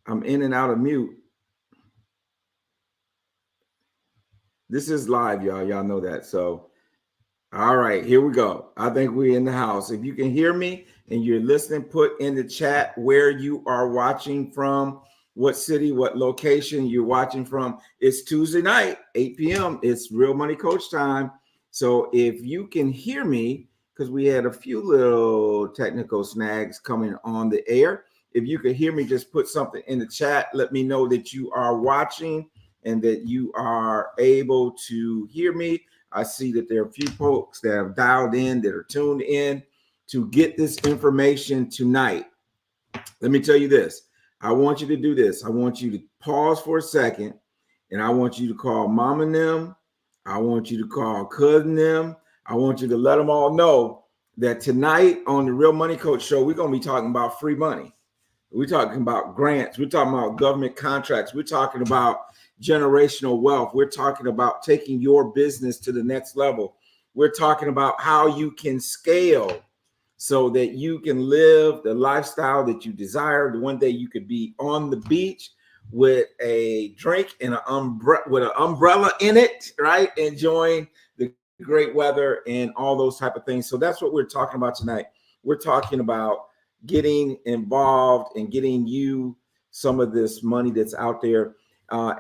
I'm in and out of mute. This is live, y'all. Y'all know that. So, all right, here we go. I think we're in the house. If you can hear me and you're listening, put in the chat where you are watching from, what city, what location you're watching from. It's Tuesday night, 8 p.m. It's Real Money Coach time. So if you can hear me, because we had a few little technical snags coming on the air. If you can hear me, just put something in the chat. Let me know that you are watching and that you are able to hear me. I see that there are a few folks that have dialed in, that are tuned in to get this information tonight. Let me tell you this. I want you to do this. I want you to pause for a second, and I want you to call mom and them. I want you to call cousin them. I want you to let them all know that tonight on the Real Money Coach Show, we're going to be talking about free money. We're talking about grants. We're talking about government contracts. We're talking about generational wealth. We're talking about taking your business to the next level. We're talking about how you can scale so that you can live the lifestyle that you desire. The one day you could be on the beach with a drink and with an umbrella in it, right? Enjoying the great weather and all those type of things. So that's what we're talking about tonight. We're talking about getting involved and getting you some of this money that's out there.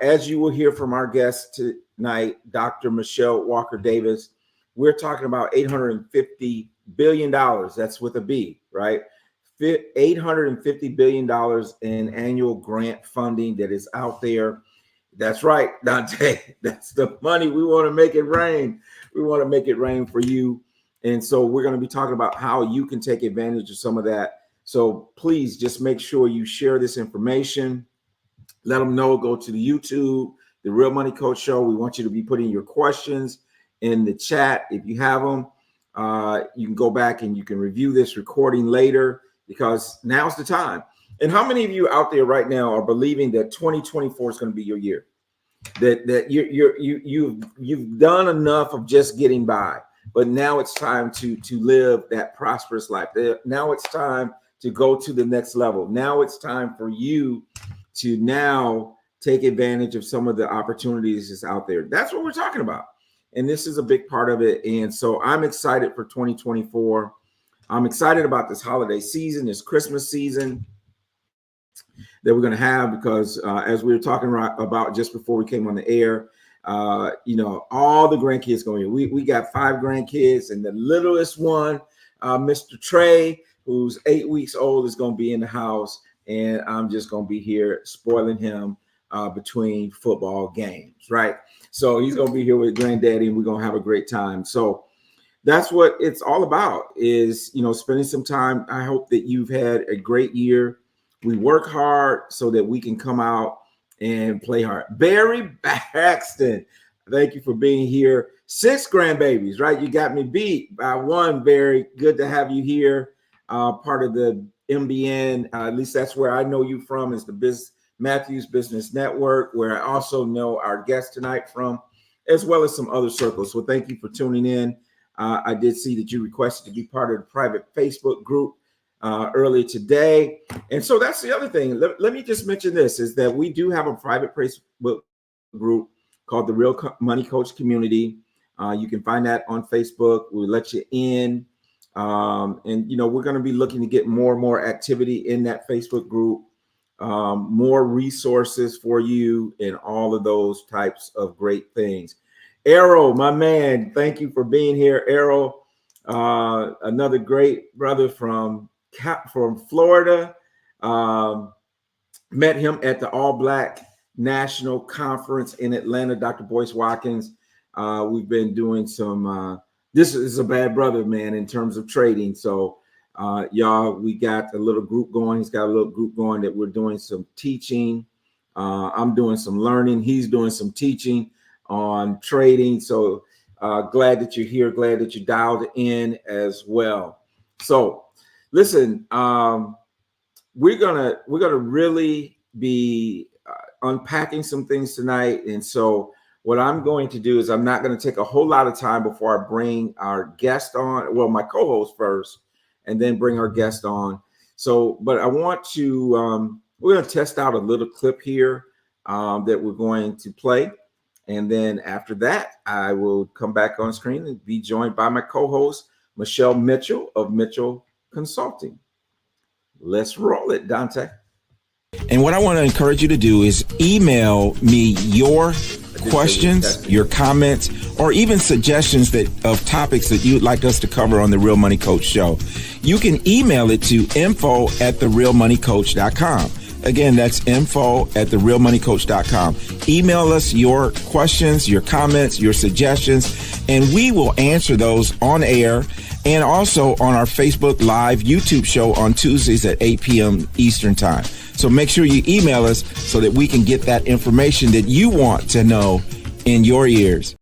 As you will hear from our guest tonight, Dr. Michelle Walker Davis, we're talking about $850 billion. That's with a B, right? $850 billion in annual grant funding that is out there. That's right, Dante. That's the money. We want to make it rain. We want to make it rain for you. And so we're going to be talking about how you can take advantage of some of that. So please just make sure you share this information. Let them know. Go to the YouTube, the Real Money Coach Show. We want you to be putting your questions in the chat. If you have them, you can go back and you can review this recording later, because now's the time. And how many of you out there right now are believing that 2024 is going to be your year? That you've done enough of just getting by, but now it's time to live that prosperous life. Now it's time to go to the next level. Now it's time for you to now take advantage of some of the opportunities that's out there. That's what we're talking about. And this is a big part of it. And so I'm excited for 2024. I'm excited about this holiday season, this Christmas season that we're going to have, because as we were talking about just before we came on the air, all the grandkids going. We got 5 grandkids, and the littlest one, Mr. Trey, who's 8 weeks old, is going to be in the house, and I'm just going to be here spoiling him between football games, right? So he's going to be here with granddaddy, and we're going to have a great time. So that's what it's all about, is, spending some time. I hope that you've had a great year. We work hard so that we can come out and play hard. Barry Baxton, thank you for being here. 6 grandbabies, right? You got me beat by 1, Barry. Good to have you here. Part of the MBN, at least that's where I know you from, is the Matthews Business Network, where I also know our guest tonight from, as well as some other circles. So thank you for tuning in. I did see that you requested to be part of the private Facebook group earlier today. And so that's the other thing. Let me just mention this, is that we do have a private Facebook group called the Real Money Coach Community. You can find that on Facebook. We'll let you in. And, we're going to be looking to get more and more activity in that Facebook group, more resources for you, and all of those types of great things. Errol, my man, thank you for being here. Errol, another great brother from Florida. Met him at the All Black National Conference in Atlanta, Dr. Boyce Watkins. We've been doing some, this is a bad brother, man, in terms of trading. So y'all, we got a little group going. He's got a little group going that we're doing some teaching. I'm doing some learning. He's doing some teaching on trading. So glad that you're here. Glad that you dialed in as well. So listen, we're gonna really be unpacking some things tonight. And so what I'm going to do is, I'm not going to take a whole lot of time before I bring our guest on. Well, my co-host first, and then bring our guest on. So, but I want to We're going to test out a little clip here that we're going to play. And then after that, I will come back on screen and be joined by my co-host, Michelle Mitchell of Mitchell Consulting. Let's roll it, Dante. And what I want to encourage you to do is email me your questions, your comments, or even suggestions of topics that you'd like us to cover on the Real Money Coach Show. You can email it to info@therealmoneycoach.com. Again, that's info@therealmoneycoach.com. Email us your questions, your comments, your suggestions, and we will answer those on air and also on our Facebook Live YouTube show on Tuesdays at 8 p.m. Eastern Time. So make sure you email us so that we can get that information that you want to know in your ears.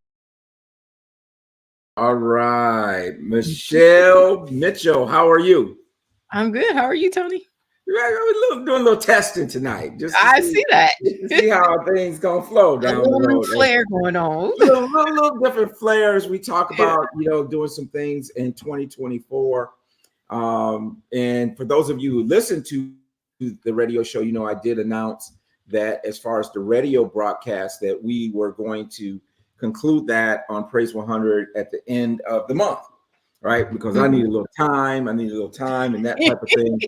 All right, Michelle Mitchell, how are you? I'm good. How are you, Tony? We're doing a little testing tonight. I see that. To see how things gonna flow down the road. Flair going on. little different flares. We talk about doing some things in 2024. And for those of you who listen to the radio show, I did announce that as far as the radio broadcast, that we were going to conclude that on Praise 100 at the end of the month, right? Because I need a little time. and that type of thing.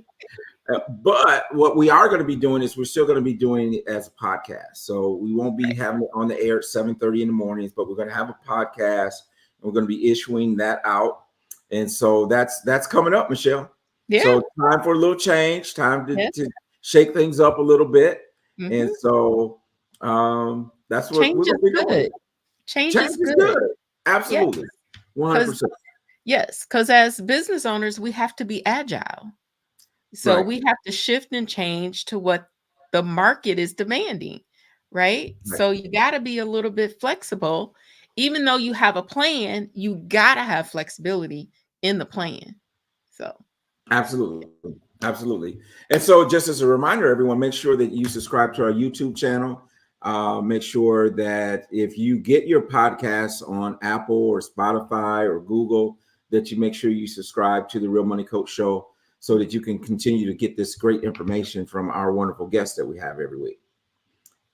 But what we are going to be doing is we're still going to be doing it as a podcast. So we won't be having it on the air at 7:30 in the mornings, but we're going to have a podcast and we're going to be issuing that out. And so that's coming up, Michelle. Yeah. So time for a little change, time to shake things up a little bit. Mm-hmm. And so that's what change we're going to be doing. Change is good. Absolutely. Yes. 100%. Yes, because as business owners, we have to be agile. So we have to shift and change to what the market is demanding, right? So you got to be a little bit flexible. Even though you have a plan, you got to have flexibility in the plan. So absolutely. And so just as a reminder, everyone, make sure that you subscribe to our YouTube channel. Make sure that if you get your podcasts on Apple or Spotify or Google, that you make sure you subscribe to the Real Money Coach Show, so that you can continue to get this great information from our wonderful guests that we have every week.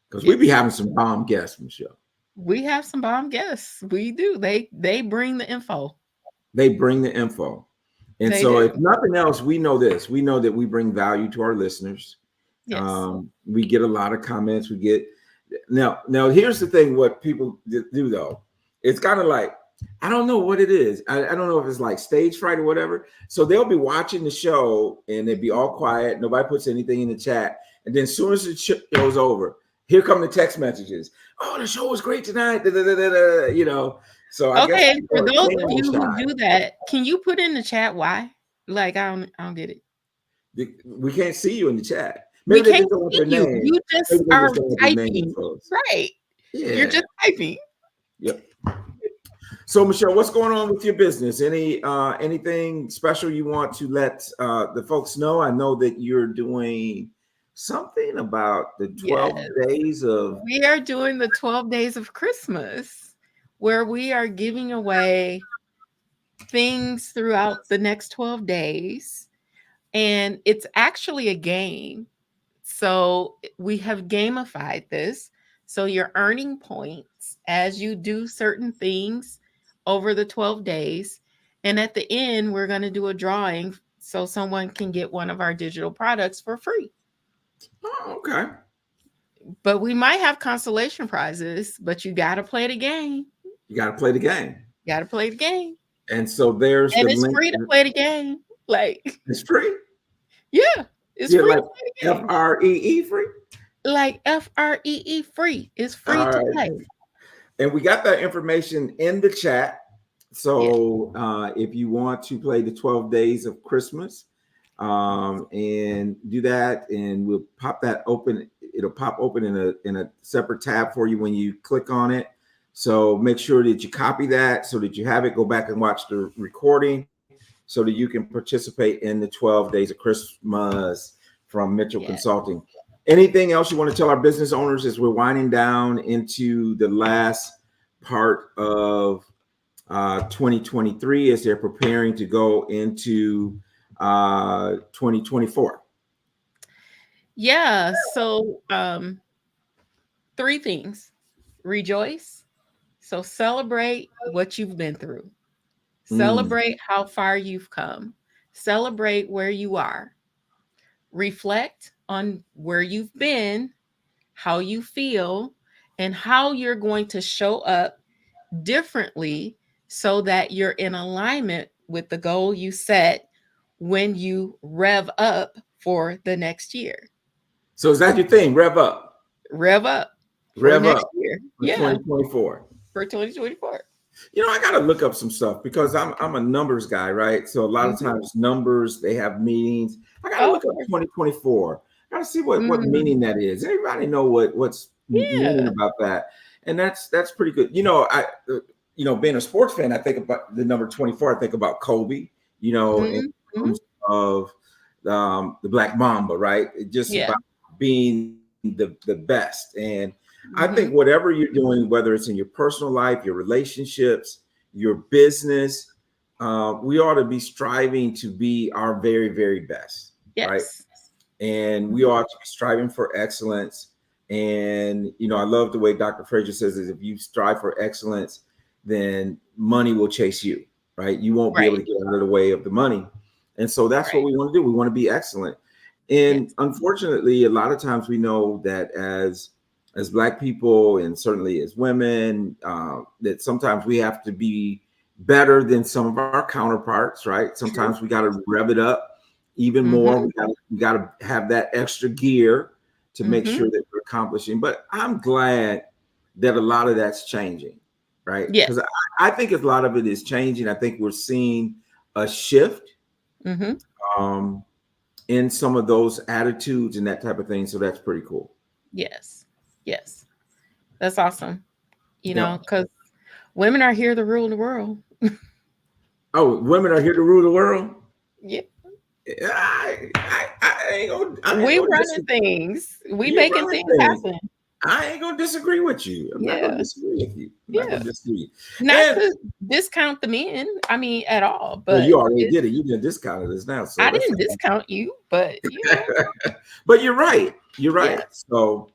Because we be having some bomb guests, Michelle. We have some bomb guests. We do. They bring the info. They bring the info. And so if nothing else, we know this. We know that we bring value to our listeners. Yes. We get a lot of comments. We get now here's the thing, what people do though. It's kind of like, I don't know what it is. I don't know if it's like stage fright or whatever. So they'll be watching the show and they'd be all quiet. Nobody puts anything in the chat. And then as soon as the show's over, here come the text messages. Oh, the show was great tonight. So I guess for those of you who do that, can you put in the chat why? Like I don't get it. We can't see you in the chat. Maybe we can't see you. You just are typing. Right. Yeah. You're just typing. Yep. So Michelle, what's going on with your business? Anything special you want to let the folks know? I know that you're doing something about the 12 days of. We are doing the 12 days of Christmas, where we are giving away things throughout the next 12 days. And it's actually a game. So we have gamified this. So you're earning points as you do certain things over the 12 days. And at the end, we're going to do a drawing so someone can get one of our digital products for free. Oh, okay. But we might have consolation prizes, but you got to play the game. You got to play the game. You got to play the game. And so there's and it's free to play the game. Like it's free? Yeah. It's free like to play the game. FREE free? Like FREE free. It's free to play. And we got that information in the chat. So if you want to play the 12 days of Christmas and do that, and we'll pop that open. It'll pop open in a separate tab for you when you click on it. So make sure that you copy that so that you have it. Go back and watch the recording so that you can participate in the 12 days of Christmas from Mitchell Consulting. Anything else you want to tell our business owners as we're winding down into the last part of 2023 as they're preparing to go into 2024? Yeah. So, three things: rejoice. So celebrate what you've been through. Mm. Celebrate how far you've come. Celebrate where you are. Reflect on where you've been, how you feel, and how you're going to show up differently so that you're in alignment with the goal you set when you rev up for the next year. So is that your thing? Rev up, Rev up for rev next up year. for Yeah, 2024. for 2024. I got to look up some stuff because I'm a numbers guy, right? So a lot of Hmm. times numbers they have meanings. I got to Oh, of look up course. 2024. Got to see what Hmm. meaning that is. Everybody know what's meaning Yeah. about that, and that's pretty good. Being a sports fan, I think about the number 24. I think about Kobe. In Hmm. terms of the Black Mamba, right? It's just Yeah. about being the best. And I think Hmm. whatever you're doing, whether it's in your personal life, your relationships, your business, we ought to be striving to be our very, very best, right? Yes. And we Mhm. ought to be striving for excellence. And I love the way Dr. Frazier says is if you strive for excellence, then money will chase you, right? You won't be able Right. to get out of the way of the money. And so that's what Right. we want to do. We want to be excellent. And Yes. unfortunately, a lot of times we know that as Black people and certainly as women, that sometimes we have to be better than some of our counterparts, right? Sometimes True. we got to rev it up even more. Hmm. We got to have that extra gear to make Hmm. sure that we're accomplishing. But I'm glad that a lot of that's changing, right? Yes. Because I think a lot of it is changing. I think we're seeing a shift Hmm. um, in some of those attitudes and that type of thing. So that's pretty cool. Yes. Yes. That's awesome. Yeah. Because women are here to rule the world. Oh, women are here to rule the world. Yeah. I ain't We gonna running disagree. things. We You making running things things. happen. I ain't gonna disagree with you. I'm not gonna Yeah. disagree with you. I'm not Yeah. gonna disagree. Not And to discount the men, I mean, at all, well, you but already it's, did it. You did discounted this now, so I that's didn't fine. discount you, but But you're right. You're yeah. right. So,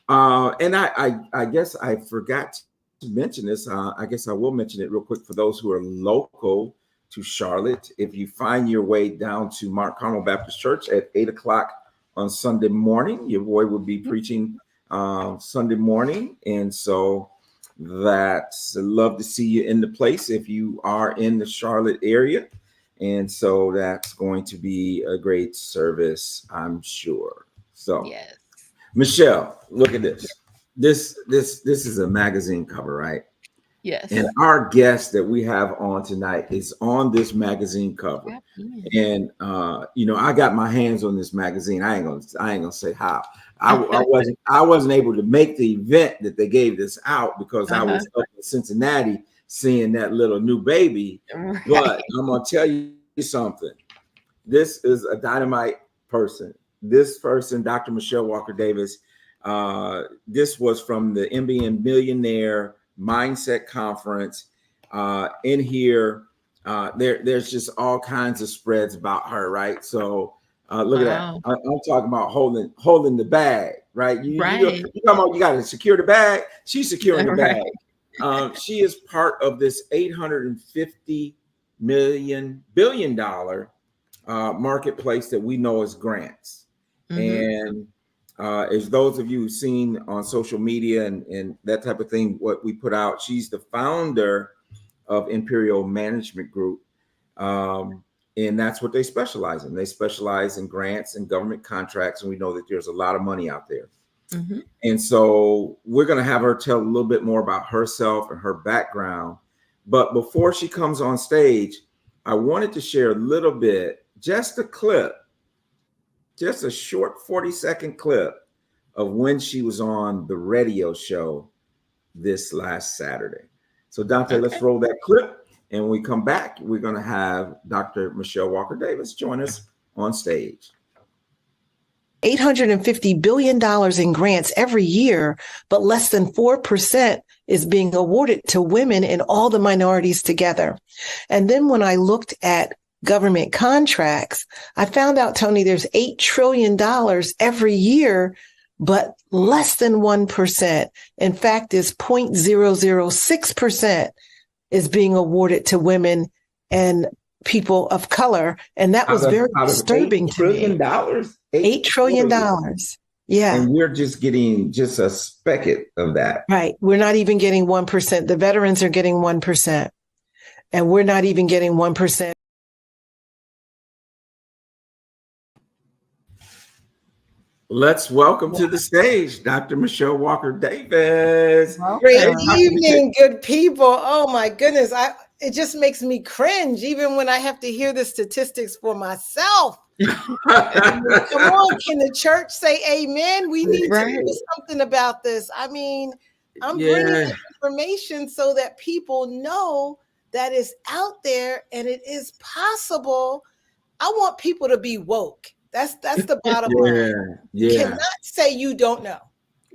and I guess I forgot to mention this. I guess I will mention it real quick for those who are local to Charlotte. If you find your way down to Mount Carmel Baptist Church at 8 o'clock on Sunday morning, your boy will be Mhm. preaching Sunday morning, and so that's love to see you in the place if you are in the Charlotte area. And so that's going to be a great service, I'm sure. So, Yes. Michelle, look at this. This is a magazine cover, right? And Yes. our guest that we have on tonight is on this magazine cover. Tap in. And I got my hands on this magazine. I ain't gonna say how. I wasn't able to make the event that they gave this out because I Uh-huh. was up in Cincinnati seeing that little new baby. But Right. I'm gonna tell you something. This is a dynamite person. This person, Dr. Michelle Walker Davis, this was from the MBN Millionaire Mindset Conference. In here, there's just all kinds of spreads about her, right? So look at that. Wow. I'm talking about holding the bag, right? Right. You talking about you got to secure the bag. She's securing the bag. Right. She is part of this 850 billion dollar marketplace that we know as grants. Mm-hmm. And as those of you who've seen on social media and that type of thing, what we put out, she's the founder of Imperial Management Group. Um, and that's what they specialize in. They specialize in grants and government contracts. And we know that there's a lot of money out there. Mm-hmm. And so we're going to have her tell a little bit more about herself and her background. But before she comes on stage, I wanted to share a little bit, just a clip, just a short 40-second clip of when she was on the radio show this last Saturday. So, Dante, let's Okay. roll that clip. And when we come back, we're going to have Dr. Michelle Walker Davis join us on stage. $850 billion in grants every year, but less than 4% is being awarded to women and all the minorities together. And then when I looked at government contracts, I found out, Tony, there's $8 trillion every year, but less than 1%. In fact, is 0.006% is being awarded to women and people of color. And that was very disturbing to me. $8 trillion. Yeah. And we're just getting just a specket of that. Right. We're not even getting 1%. The veterans are getting 1%. And we're not even getting 1%. Let's welcome to the stage Dr. Michelle Walker Davis. Great evening, good people. Oh my goodness. It just makes me cringe even when I have to hear the statistics for myself. Come on, can the church say amen? We need to do something about this. I mean, I'm bringing this information so that people know that it's out there and it is possible. I want people to be woke. That's the bottom line. You cannot say you don't know.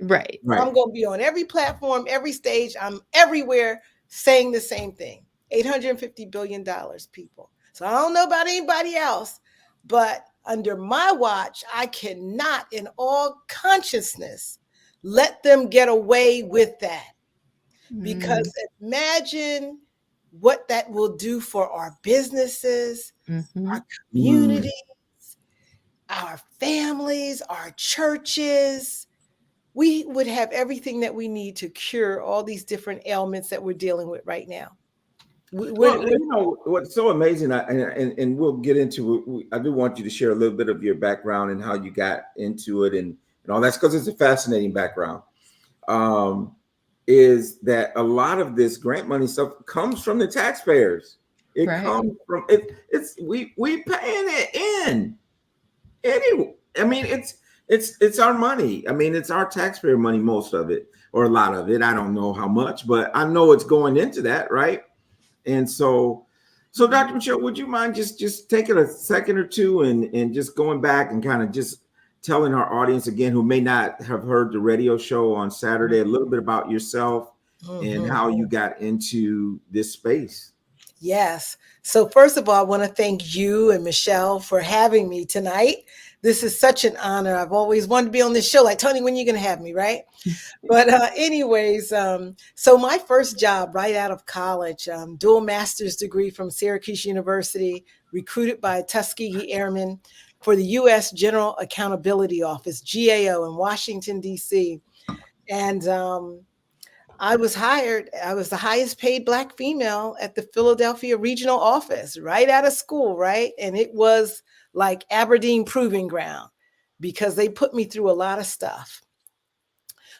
Right. I'm going to be on every platform, every stage. I'm everywhere saying the same thing. $850 billion, people. So I don't know about anybody else, but under my watch, I cannot in all consciousness let them get away with that. Because imagine what that will do for our businesses, our communities, our families, our churches. We would have everything that we need to cure all these different ailments that we're dealing with right now. Well, you know, what's so amazing, and we'll get into it. I do want you to share a little bit of your background and how you got into it and all that's because it's a fascinating background. Is that a lot of this grant money stuff comes from the taxpayers. It comes from it's we paying it in. Anyway, I mean, it's our money. I mean, it's our taxpayer money, most of it, or a lot of it. I don't know how much, but I know it's going into that, right? And so Dr. Michelle, would you mind just taking a second or two and just going back and kind of just telling our audience again, who may not have heard the radio show on Saturday, a little bit about yourself and how you got into this space? Yes. So first of all, I want to thank you and Michelle for having me tonight. This is such an honor. I've always wanted to be on this show. Like, Tony, when are you going to have me, right? But anyways, so my first job right out of college, dual master's degree from Syracuse University, recruited by Tuskegee Airmen for the U.S. General Accountability Office, GAO, in Washington, D.C. And I was hired. I was the highest paid Black female at the Philadelphia regional office right out of school, right? And it was like Aberdeen Proving Ground because they put me through a lot of stuff.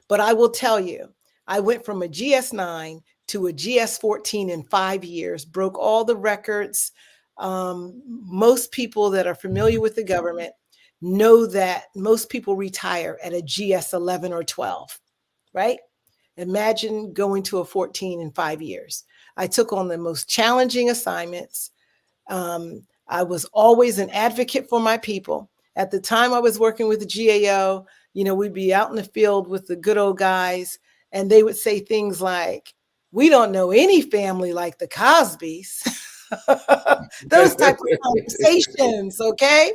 But I will tell you, I went from a GS-9 to a GS-14 in 5 years, broke all the records. Most people that are familiar with the government know that most people retire at a GS-11 or 12, right? Imagine going to a 14 in 5 years. I took on the most challenging assignments. I was always an advocate for my people. At the time I was working with the GAO, you know, we'd be out in the field with the good old guys, and they would say things like, "We don't know any family like the Cosbys." Those type of conversations, okay?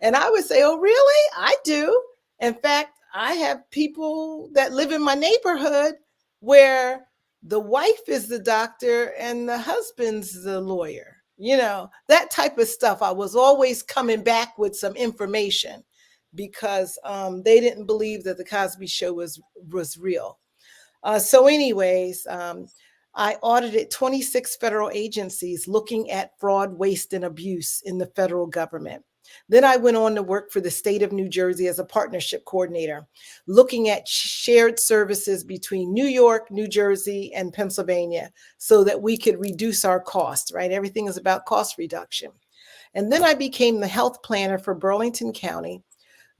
And I would say, "Oh, really? I do. In fact, I have people that live in my neighborhood where the wife is the doctor and the husband's the lawyer." You know, that type of stuff. I was always coming back with some information because they didn't believe that the Cosby Show was real. So anyways, I audited 26 federal agencies looking at fraud, waste, and abuse in the federal government. Then I went on to work for the state of New Jersey as a partnership coordinator, looking at shared services between New York, New Jersey, and Pennsylvania so that we could reduce our costs, right? Everything is about cost reduction. And then I became the health planner for Burlington County,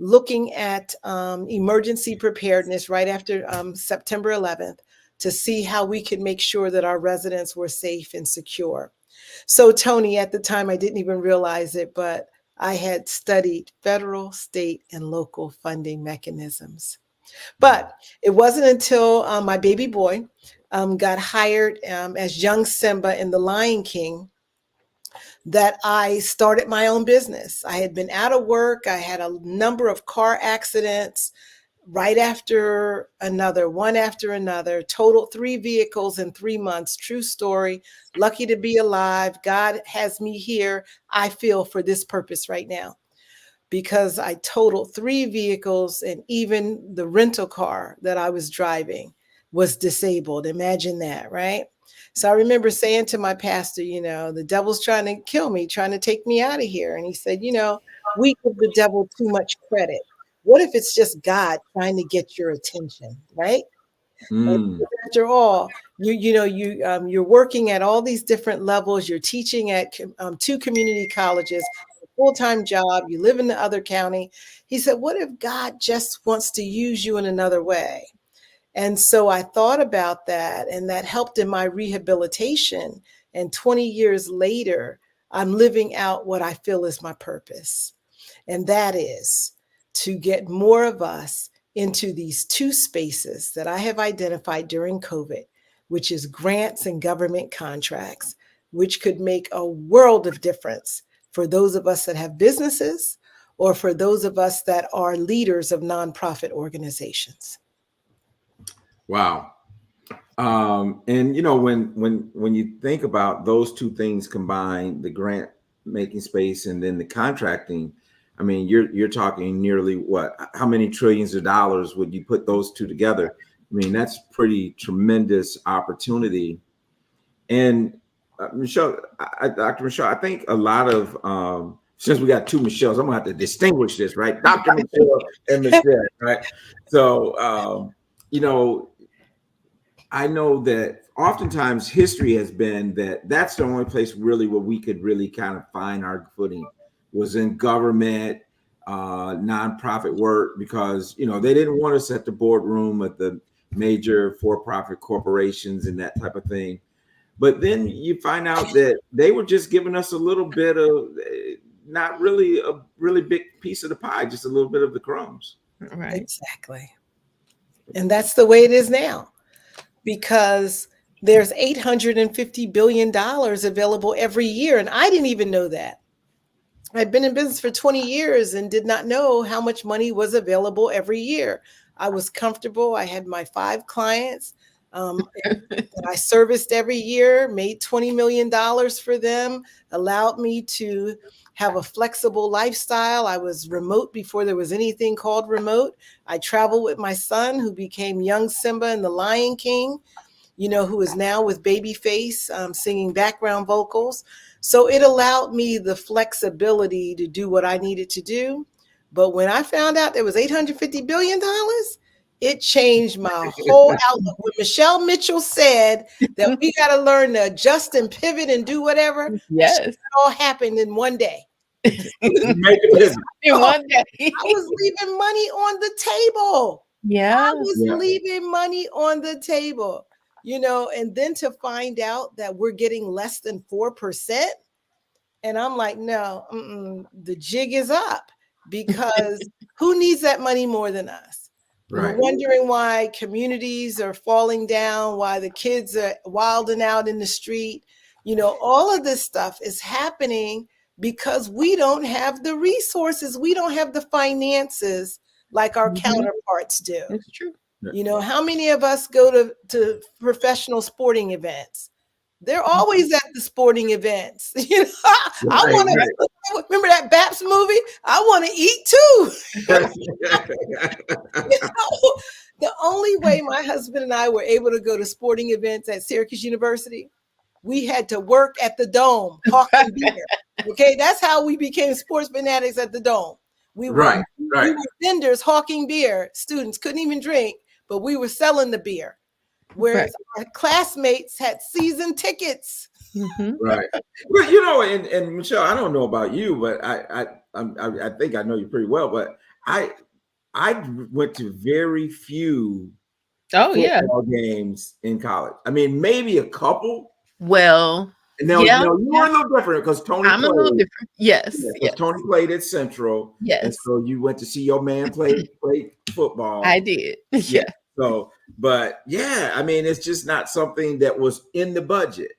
looking at emergency preparedness right after September 11th to see how we could make sure that our residents were safe and secure. So Tony, at the time, I didn't even realize it, but I had studied federal, state, and local funding mechanisms. But it wasn't until my baby boy got hired as young Simba in The Lion King that I started my own business. I had been out of work. I had a number of car accidents, right after another, one after another, total 3 vehicles in 3 months. True story. Lucky to be alive. God has me here, I feel, for this purpose right now, because I totaled 3 vehicles, and even the rental car that I was driving was disabled. Imagine that, right? So I remember saying to my pastor, the devil's trying to kill me, trying to take me out of here. And he said, we give the devil too much credit. What if it's just God trying to get your attention, right? And after all, you're working at all these different levels. You're teaching at 2 community colleges, a full-time job. You live in the other county. He said, what if God just wants to use you in another way? And so I thought about that, and that helped in my rehabilitation. And 20 years later, I'm living out what I feel is my purpose. And that is to get more of us into these 2 spaces that I have identified during COVID, which is grants and government contracts, which could make a world of difference for those of us that have businesses, or for those of us that are leaders of nonprofit organizations. Wow. And when you think about those 2 things combined, the grant making space and then the contracting, I mean, you're talking nearly what? How many trillions of dollars would you put those 2 together? I mean, that's pretty tremendous opportunity. And Michelle, Dr. Michelle, I think a lot of since we got 2 Michelles, I'm gonna have to distinguish this, right? Dr. Michelle and Michelle, right? So I know that oftentimes history has been that that's the only place really where we could really kind of find our footing was in government, nonprofit work, because, they didn't want us at the boardroom at the major for-profit corporations and that type of thing. But then you find out that they were just giving us a little bit of, not really a really big piece of the pie, just a little bit of the crumbs. Right. Exactly. And that's the way it is now, because there's $850 billion available every year. And I didn't even know that. I'd been in business for 20 years and did not know how much money was available every year. I was comfortable. I had my 5 clients that I serviced every year, made $20 million for them, allowed me to have a flexible lifestyle. I was remote before there was anything called remote. I traveled with my son, who became young Simba in The Lion King, who is now with Babyface singing background vocals. So it allowed me the flexibility to do what I needed to do. But when I found out there was $850 billion, it changed my whole outlook. When Michelle Mitchell said that we got to learn to adjust and pivot and do whatever, yes, it all happened in one day. In one day. I was leaving money on the table. Yeah. I was leaving money on the table, and then to find out that we're getting less than 4%. And I'm like, no, the jig is up, because who needs that money more than us? Right. We're wondering why communities are falling down, why the kids are wilding out in the street. All of this stuff is happening because we don't have the resources. We don't have the finances like our counterparts do. That's true. How many of us go to professional sporting events? They're always at the sporting events. I want to remember that Baps movie. I want to eat too. The only way my husband and I were able to go to sporting events at Syracuse University, we had to work at the Dome, hawking beer. Okay, that's how we became sports fanatics at the Dome. We were vendors hawking beer. Students couldn't even drink, but we were selling the beer. Whereas our classmates had season tickets. Right. Well, and Michelle, I don't know about you, but I think I know you pretty well, but I went to very few football games in college. I mean, maybe a couple. Well, now you were a little different because Tony I'm played. A little different. Yes. Tony played at Central. Yes. And so you went to see your man play football. I did. Yeah. So, but I mean, it's just not something that was in the budget.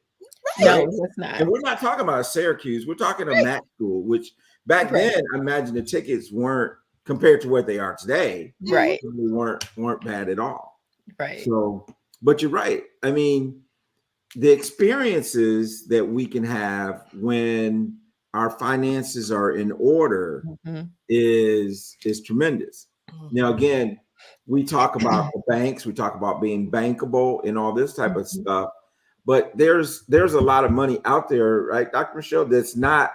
No, right? it's not. And we're not talking about Syracuse. We're talking a MAC school, which back then, I imagine the tickets weren't compared to what they are today. Right. They weren't bad at all. Right. So, but you're right. I mean, the experiences that we can have when our finances are in order is tremendous. Now, again, we talk about the banks, we talk about being bankable and all this type of stuff, but there's a lot of money out there, right, Dr. Michelle, that's not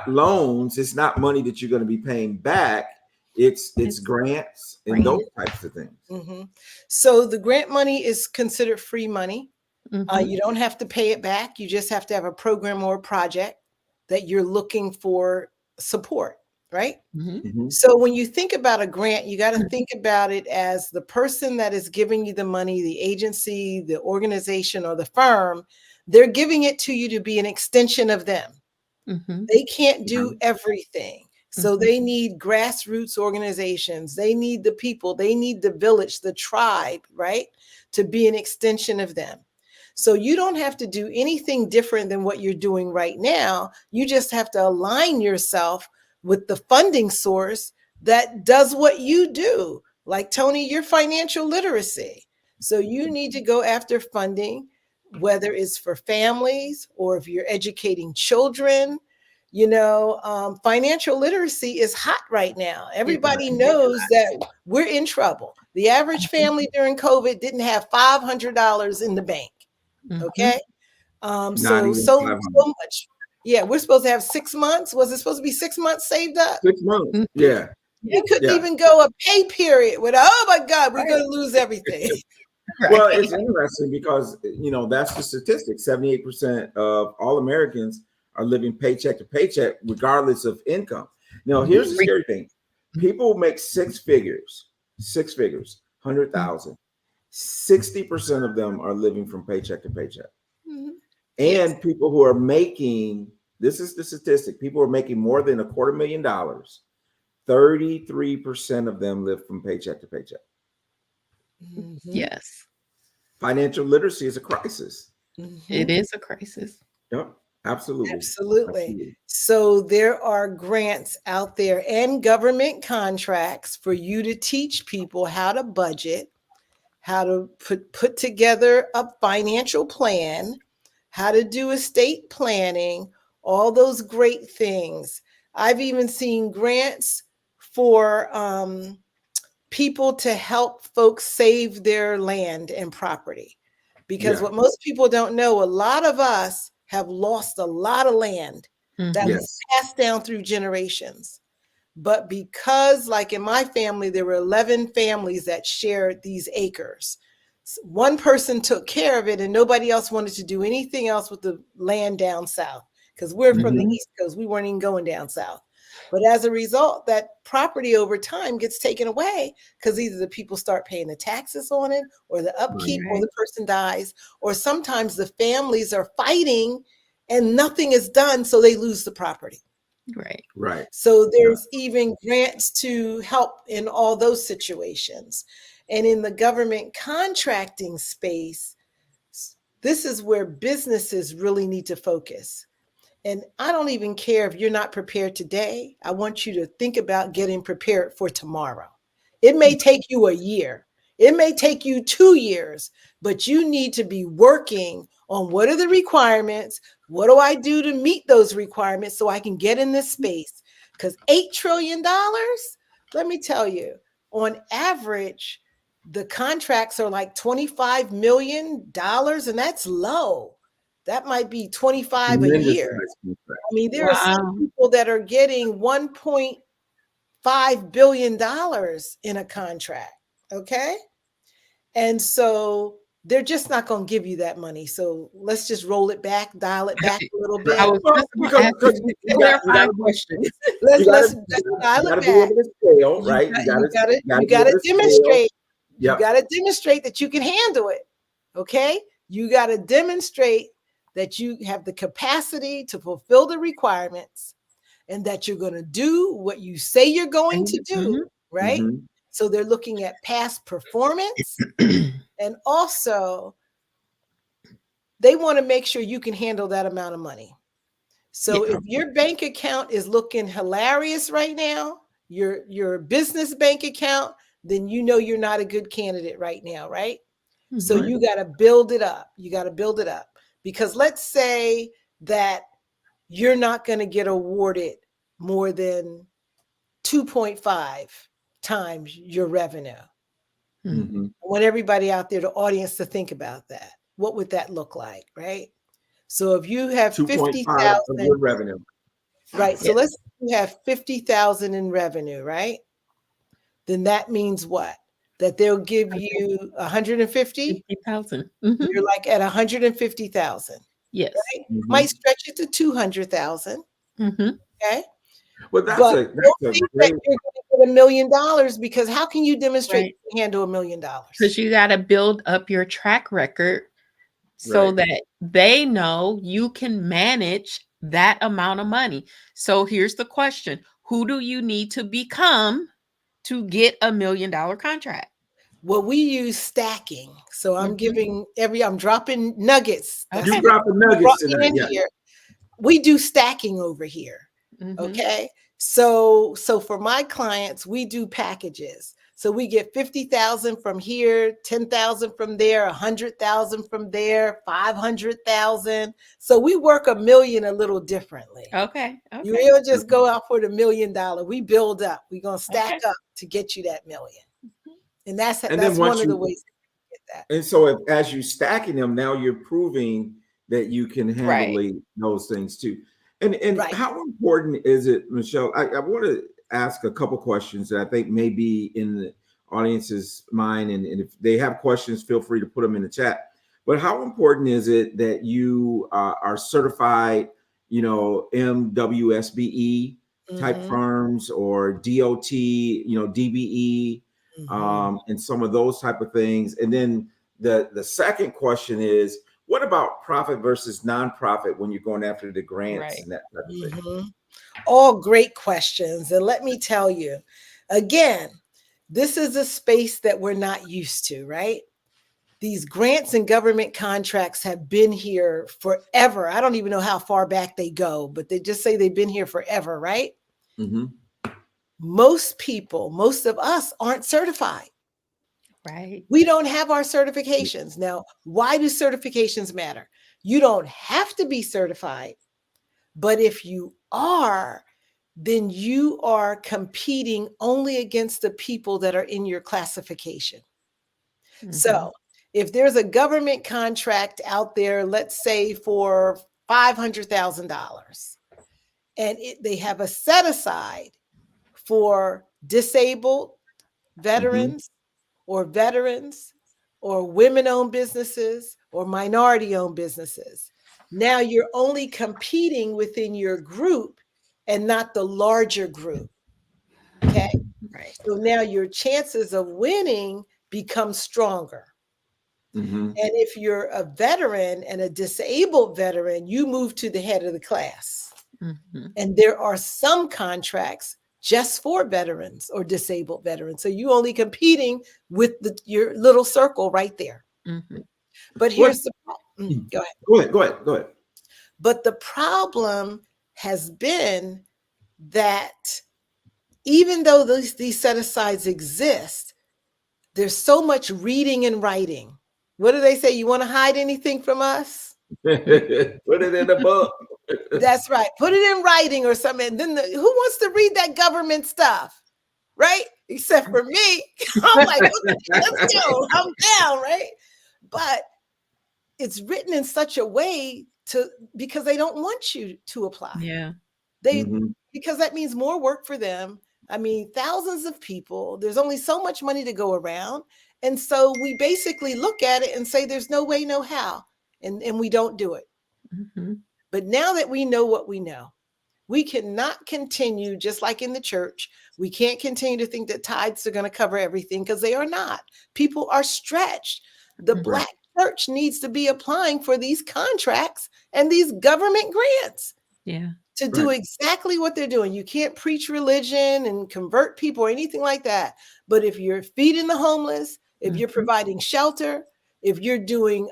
loans, it's not money that you're going to be paying back. It's grants and those types of things. So the grant money is considered free money. You don't have to pay it back. You just have to have a program or a project that you're looking for support, right? So when you think about a grant, you got to think about it as the person that is giving you the money, the agency, the organization, or the firm, they're giving it to you to be an extension of them. They can't do everything. So they need grassroots organizations. They need the people. They need the village, the tribe, right? To be an extension of them. So you don't have to do anything different than what you're doing right now. You just have to align yourself with the funding source that does what you do. Like Tony, your financial literacy. So you need to go after funding, whether it's for families or if you're educating children. Financial literacy is hot right now. Everybody knows that we're in trouble. The average family during COVID didn't have $500 in the bank. Okay. So much. Yeah, we're supposed to have 6 months. Was it supposed to be 6 months saved up? 6 months. Yeah. You couldn't even go a pay period without, oh my God, we're going to lose everything. Well, it's interesting because, that's the statistic. 78% of all Americans are living paycheck to paycheck, regardless of income. Now, here's the scary thing. People make six figures, 100,000. 60% of them are living from paycheck to paycheck. And people who are making, this is the statistic, people who are making more than $250,000, 33% of them live from paycheck to paycheck. Yes. Financial literacy is a crisis. It is a crisis. Yep. Absolutely. Absolutely. So there are grants out there and government contracts for you to teach people how to budget, how to put together a financial plan, how to do estate planning, all those great things. I've even seen grants for people to help folks save their land and property. Because what most people don't know, a lot of us have lost a lot of land that was passed down through generations. But because, like in my family, there were 11 families that shared these acres. One person took care of it and nobody else wanted to do anything else with the land down south because we're from the East Coast. We weren't even going down south. But as a result, that property over time gets taken away because either the people start paying the taxes on it or the upkeep or the person dies, or sometimes the families are fighting and nothing is done, so they lose the property. Right. So there's even grants to help in all those situations. And in the government contracting space, this is where businesses really need to focus. And I don't even care if you're not prepared today. I want you to think about getting prepared for tomorrow. It may take you a year. It may take you 2 years, but you need to be working on what are the requirements? What do I do to meet those requirements so I can get in this space? Because $8 trillion, let me tell you, on average, the contracts are like $25 million, and that's low. That might be 25 a year. I mean, there are some people that are getting $1.5 billion in a contract. Okay. And so they're just not going to give you that money. So let's just roll it back, dial it back a little bit. I was just because you got a question. Let's dial it back. Right? You got to demonstrate. You got to demonstrate that you can handle it. Okay. You got to demonstrate that you have the capacity to fulfill the requirements and that you're going to do what you say you're going to do, right? So they're looking at past performance and also they want to make sure you can handle that amount of money. So Yeah. if your bank account is looking hilarious right now, your business bank account, then you know you're not a good candidate right now, right? So Mhm. you got to build it up. You got to build it up. Because let's say that you're not going to get awarded more than 2.5 times your revenue. Mm-hmm. I want everybody out there, the audience, to think about that. What would that look like, right? So if you have 2.5 of 50,000, your revenue. right? So Yes. let's say you have 50,000 in revenue, right? Then that means what? That they'll give you 150. 50,000. You're like at 150,000, Yes. right? Mm-hmm. Might stretch it to 200,000. Mhm. Okay. Well, But don't that's a think that great. you're going to get $1 million, because how can you demonstrate Right. you can handle $1 million? Because you got to build up your track record so Right. that they know you can manage that amount of money. So here's the question: who do you need to become to get $1 million contract? Well, we use stacking. So I'm Mhm. I'm dropping nuggets. That's You Okay. what dropping you nuggets brought me tonight. in Yeah. here. We do stacking over here. Mhm. Okay. So for my clients, we do packages. So we get 50,000 from here, 10,000 from there, 100,000 from there, 500,000. So we work $1 million a little differently. Okay. You Okay. don't just go out for the $1 million. We build up. We're gonna stack Okay. up to get you that million. Mhm. And that's And then one once of the you, ways to get that. and so as you stacking them, now you're proving that you can handle Right. those things too. And Right. how important is it, Michelle? I want to ask a couple questions that I think may be in the audience's mind, and if they have questions, feel free to put them in the chat. But how important is it that you are certified, MWSBE type Mm-hmm. firms, or DOT, DBE, Mm-hmm. and some of those type of things? And then the second question is, what about profit versus nonprofit when you're going after the grants Right. and that type of thing? Mm-hmm. All great questions. And let me tell you, again, this is a space that we're not used to, right? These grants and government contracts have been here forever. I don't even know how far back they go, but they just say they've been here forever, right? Mm-hmm. Most people, most of us aren't certified. Right. We don't have our certifications. Now, why do certifications matter? You don't have to be certified, but if you are, then you are competing only against the people that are in your classification. Mhm. So if there's a government contract out there, let's say for $500,000, and they have a set aside for disabled Mm-hmm. veterans or women-owned businesses or minority-owned businesses. Now you're only competing within your group and not the larger group. Okay. Right. So now your chances of winning become stronger. Mm-hmm. And if you're a veteran and a disabled veteran, you move to the head of the class. Mhm. And there are some contracts just for veterans or disabled veterans. So you only competing with your little circle right there. Mhm. But What? here's the problem. Go ahead. Go ahead. But the problem has been that even though these set-asides exist, there's so much reading and writing. What do they say? You want to hide anything from us? Put it in the book. That's right. Put it in writing or something. And then who wants to read that government stuff? Right? Except for me. I'm like, okay, let's go. I'm down, right? But it's written in such a way because they don't want you to apply. Yeah. Mm-hmm. Because that means more work for them. I mean, thousands of people, there's only so much money to go around. And so we basically look at it and say, there's no way, no how. And we don't do it. Mhm. But now that we know what we know, we cannot continue just like in the church. We can't continue to think that tithes are going to cover everything, because they are not. People are stretched. The Mhm. Black church needs to be applying for these contracts and these government grants Yeah. to do exactly what they're doing. You can't preach religion and convert people or anything like that. But if you're feeding the homeless, if you're Mhm. providing shelter, if you're doing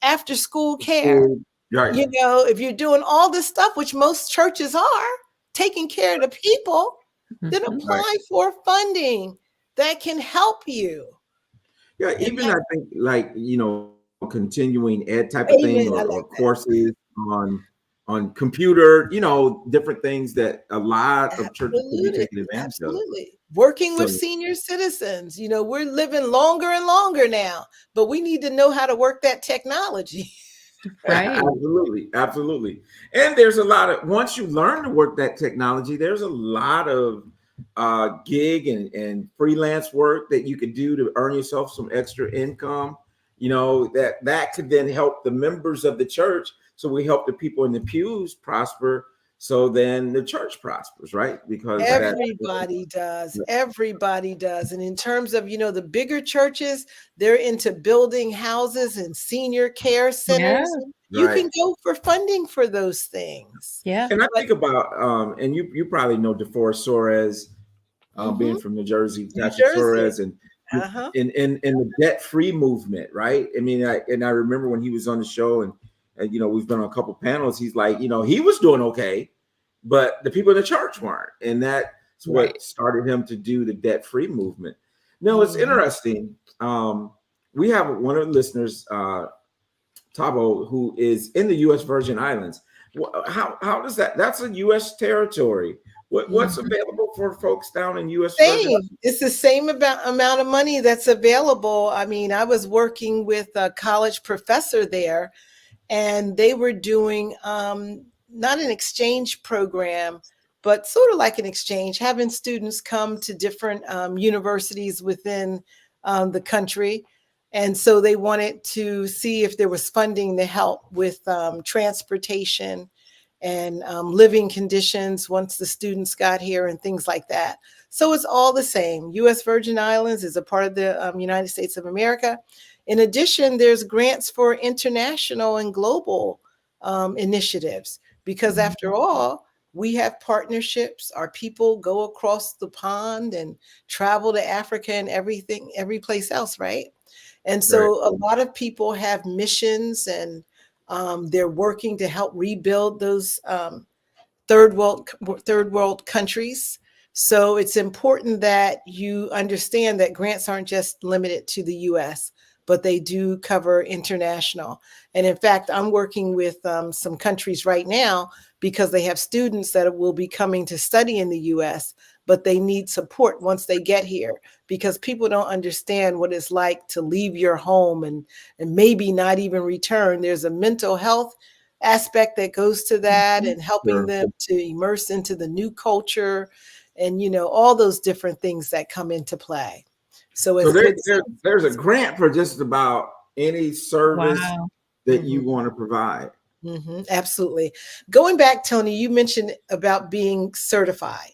after school care, right. if you're doing all this stuff, which most churches are, taking care of the people, then apply Right. for funding that can help you. Yeah, And even I think like, continuing ed type of thing, amen. I or like that. courses on computer, different things that a lot of churches could be Absolutely. taking advantage of. Absolutely. Working So with senior citizens. We're living longer and longer now, but we need to know how to work that technology. Right. absolutely, absolutely. And there's a lot of, once you learn to work that technology, there's a lot of gig and freelance work that you could do to earn yourself some extra income. That could then help the members of the church. So we help the people in the pews prosper. So then the church prospers, right? Because Everybody does. Everybody does. And in terms of, the bigger churches, they're into building houses and senior care Yeah. centers. You right. can go for funding for those things. Yeah. And I But think about and you probably know DeForest Suarez, being from New Jersey, New Pastor Jersey. Suarez, and Uh-huh. in the debt-free movement, right? I mean, I remember when he was on the show, and we've been on a couple panels. He's like, he was doing okay, but the people in the church weren't, and that's Right. what started him to do the debt-free movement. No, it's Mhm. interesting. We have one of the listeners, Tabo, who is in the U.S. Virgin Islands. How does that? That's a U.S. territory. What's Mhm. available for folks down in U.S. Virgin? Same. It's the same amount of money that's available. I mean, I was working with a college professor there, and they were doing not an exchange program, but sort of like an exchange, having students come to different universities within the country. And so they wanted to see if there was funding to help with transportation and living conditions once the students got here and things like that. So it's all the same. U.S. Virgin Islands is a part of the United States of America. In addition, there's grants for international and global initiatives because, after all, we have partnerships. Our people go across the pond and travel to Africa and every place else, right? And Right. so a lot of people have missions, and they're working to help rebuild those third world countries. So it's important that you understand that grants aren't just limited to the US, but they do cover international. And in fact, I'm working with some countries right now because they have students that will be coming to study in the US, but they need support once they get here because people don't understand what it's like to leave your home and maybe not even return. There's a mental health aspect that goes to that, and helping Sure. them to immerse into the new culture and all those different things that come into play. So So it's good stuff. there's a grant for just about any service Wow. that Mhm, you want to provide. absolutely. Going back, Tony, you mentioned about being certified.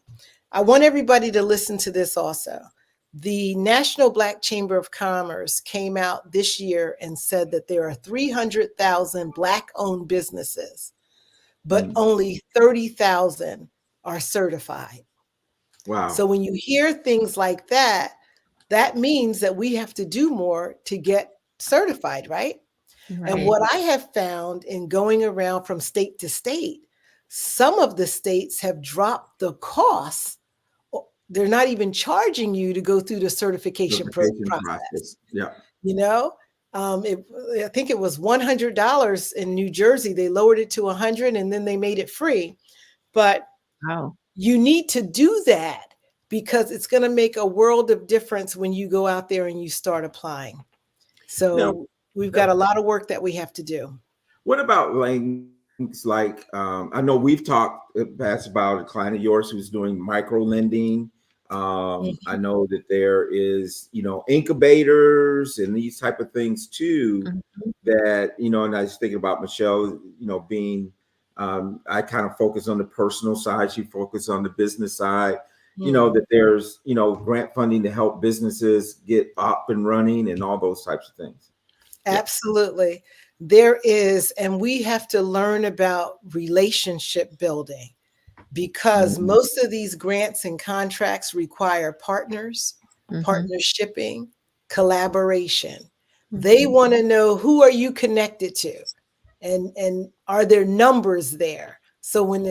I want everybody to listen to this also. The National Black Chamber of Commerce came out this year and said that there are 300,000 Black-owned businesses, but Mm. only 30,000 are certified. Wow. So when you hear things like that, that means that we have to do more to get certified, right? And Right. what I have found in going around from state to state, some of the states have dropped the costs. They're not even charging you to go through the certification Certification process. process. Yeah. You know, I think it was $100 in New Jersey. They lowered it to 100, and then they made it free. But Wow. you need to do that because it's going to make a world of difference when you go out there and you start applying. Now, So we've uh, got a lot of work that we have to do. what about things like I know we've talked past about a client of yours who's doing micro lending. I Mhm. know that there is, incubators and these type of things too. Mhm. That and I was thinking about Michelle, being I kind of focus on the personal side. She focused on the business side. Mhm. That there's grant funding to help businesses get up and running and all those types of things. Yeah. Absolutely. There is, and we have to learn about relationship building because Mhm. most of these grants and contracts require partners, Mhm. partnershiping, collaboration. They want to know, who are you connected to, and are there numbers there? So when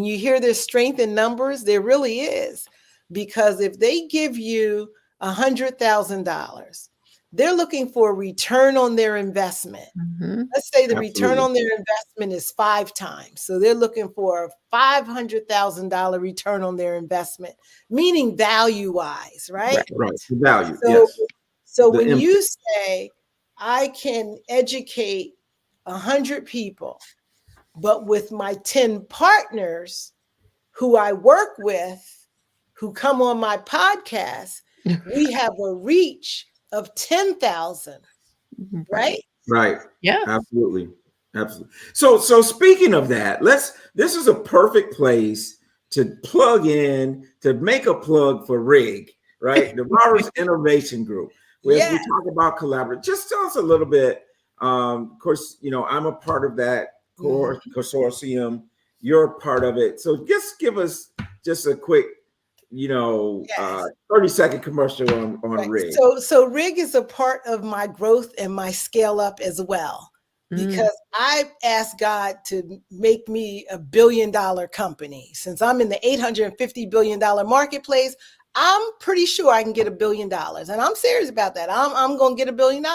you hear there's strength in numbers, there really is, because if they give you $100,000, they're looking for a return on their investment. Let's say the return on their investment is 5 times. So they're looking for a $500,000 return on their investment, meaning value wise, right? Right. The value. So, Yes. so The when impact. you say, I can educate 100 people, but with my 10 partners who I work with, who come on my podcast, we have a reach of 10,000, right? Right. Yeah. Absolutely. Absolutely. So speaking of that, this is a perfect place to plug in, to make a plug for RIG, right? The Roberts Innovation Group. As we talk about collaborate, just tell us a little bit. Of course, I'm a part of that consortium. You're a part of it. So just give us just a quick 30-second commercial on RIG. So RIG is a part of my growth and my scale up as well, because I asked God to make me a $1 billion company. Since I'm in the $850 billion marketplace, I'm pretty sure I can get $1 billion. And I'm serious about that. I'm going to get $1 billion.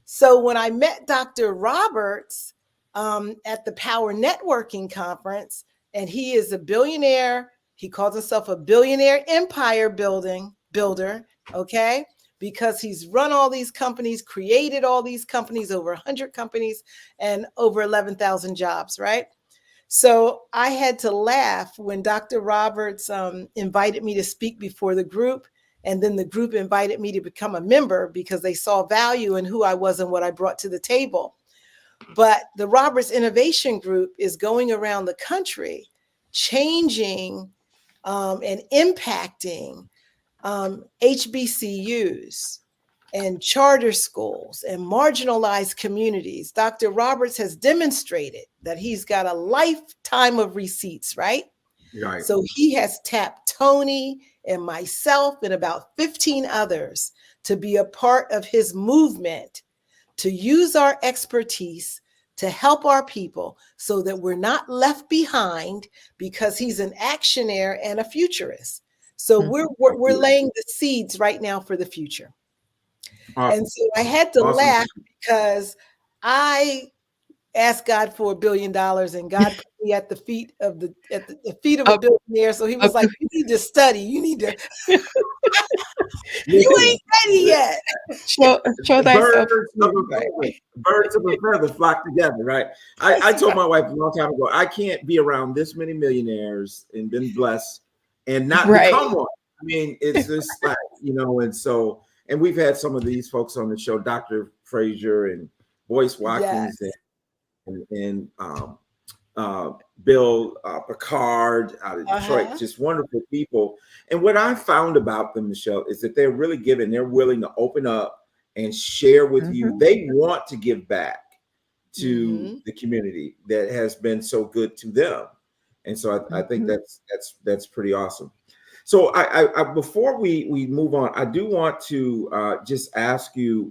So when I met Dr. Roberts at the Power Networking Conference, and he is a billionaire, he calls himself a billionaire empire builder, okay? Because he's run all these companies, created all these companies, over 100 companies, and over 11,000 jobs, right? So I had to laugh when Dr. Roberts invited me to speak before the group. And then the group invited me to become a member because they saw value in who I was and what I brought to the table. But the Roberts Innovation Group is going around the country, changing and impacting HBCUs and charter schools and marginalized communities. Dr. Roberts has demonstrated that he's got a lifetime of receipts, right? Right. So he has tapped Tony and myself and about 15 others to be a part of his movement, to use our expertise to help our people so that we're not left behind, because he's an actionaire and a futurist. So we're laying the seeds right now for the future. And so I had to laugh because I asked God for $1 billion, and God put me at the feet of the a billionaire. So he was like, you need to study. You need to. You ain't ready yet. Show thyself. Birds of a feather flock together, right? I told my wife a long time ago, I can't be around this many millionaires and been blessed and not become one. I mean, it's just like, and we've had some of these folks on the show, Dr. Frazier and Boyce Watkins, and Bill Picard out of Detroit, just wonderful people. And what I found about them, Michelle, is that they're really giving. They're willing to open up and share with you. They want to give back to the community that has been so good to them. And so I think that's pretty awesome. So I before we move on, I do want to just ask you,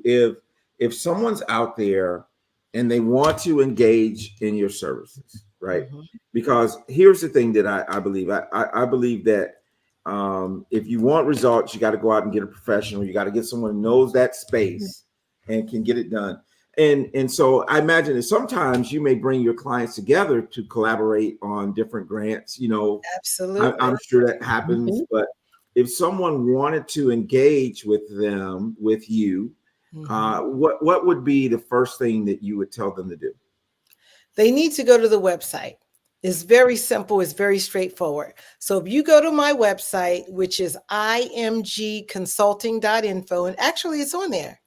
if someone's out there and they want to engage in your services, right? Because here's the thing that I believe. I believe that if you want results, you got to go out and get a professional. You got to get someone who knows that space and can get it done. And so I imagine that sometimes you may bring your clients together to collaborate on different grants. Absolutely. I'm sure that happens. But if someone wanted to engage with you, what would be the first thing that you would tell them to do? They need to go to the website. It's very simple. It's very straightforward. So if you go to my website, which is imgconsulting.info, and actually it's on there.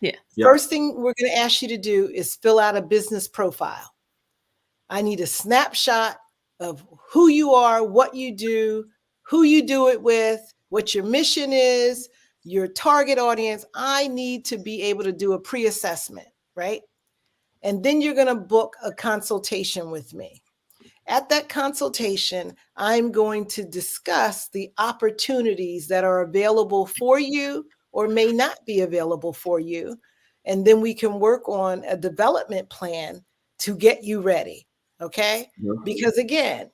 Yeah. First thing we're going to ask you to do is fill out a business profile. I need a snapshot of who you are, what you do, who you do it with, what your mission is, your target audience. I need to be able to do a pre-assessment, right? And then you're going to book a consultation with me. At that consultation, I'm going to discuss the opportunities that are available for you or may not be available for you, and then we can work on a development plan to get you ready. Okay. Because again,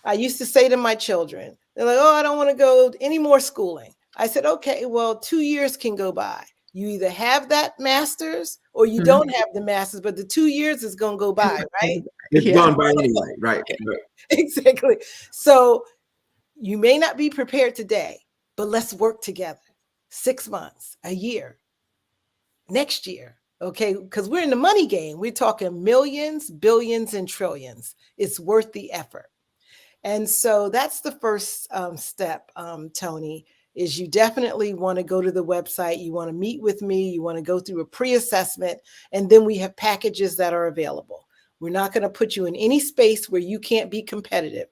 I used to say to my children, they're like, oh, I don't want to go any more schooling. I said, okay, well, 2 years can go by. You either have that master's or you don't have the master's, but the 2 years is going to go by, right? It's gone by anyway, right? Exactly. So you may not be prepared today, but let's work together. 6 months, a year, next year. Okay. Because we're in the money game. We're talking millions, billions, and trillions. It's worth the effort. And so that's the first step, Tony, is you definitely want to go to the website. You want to meet with me. You want to go through a pre-assessment. And then we have packages that are available. We're not going to put you in any space where you can't be competitive.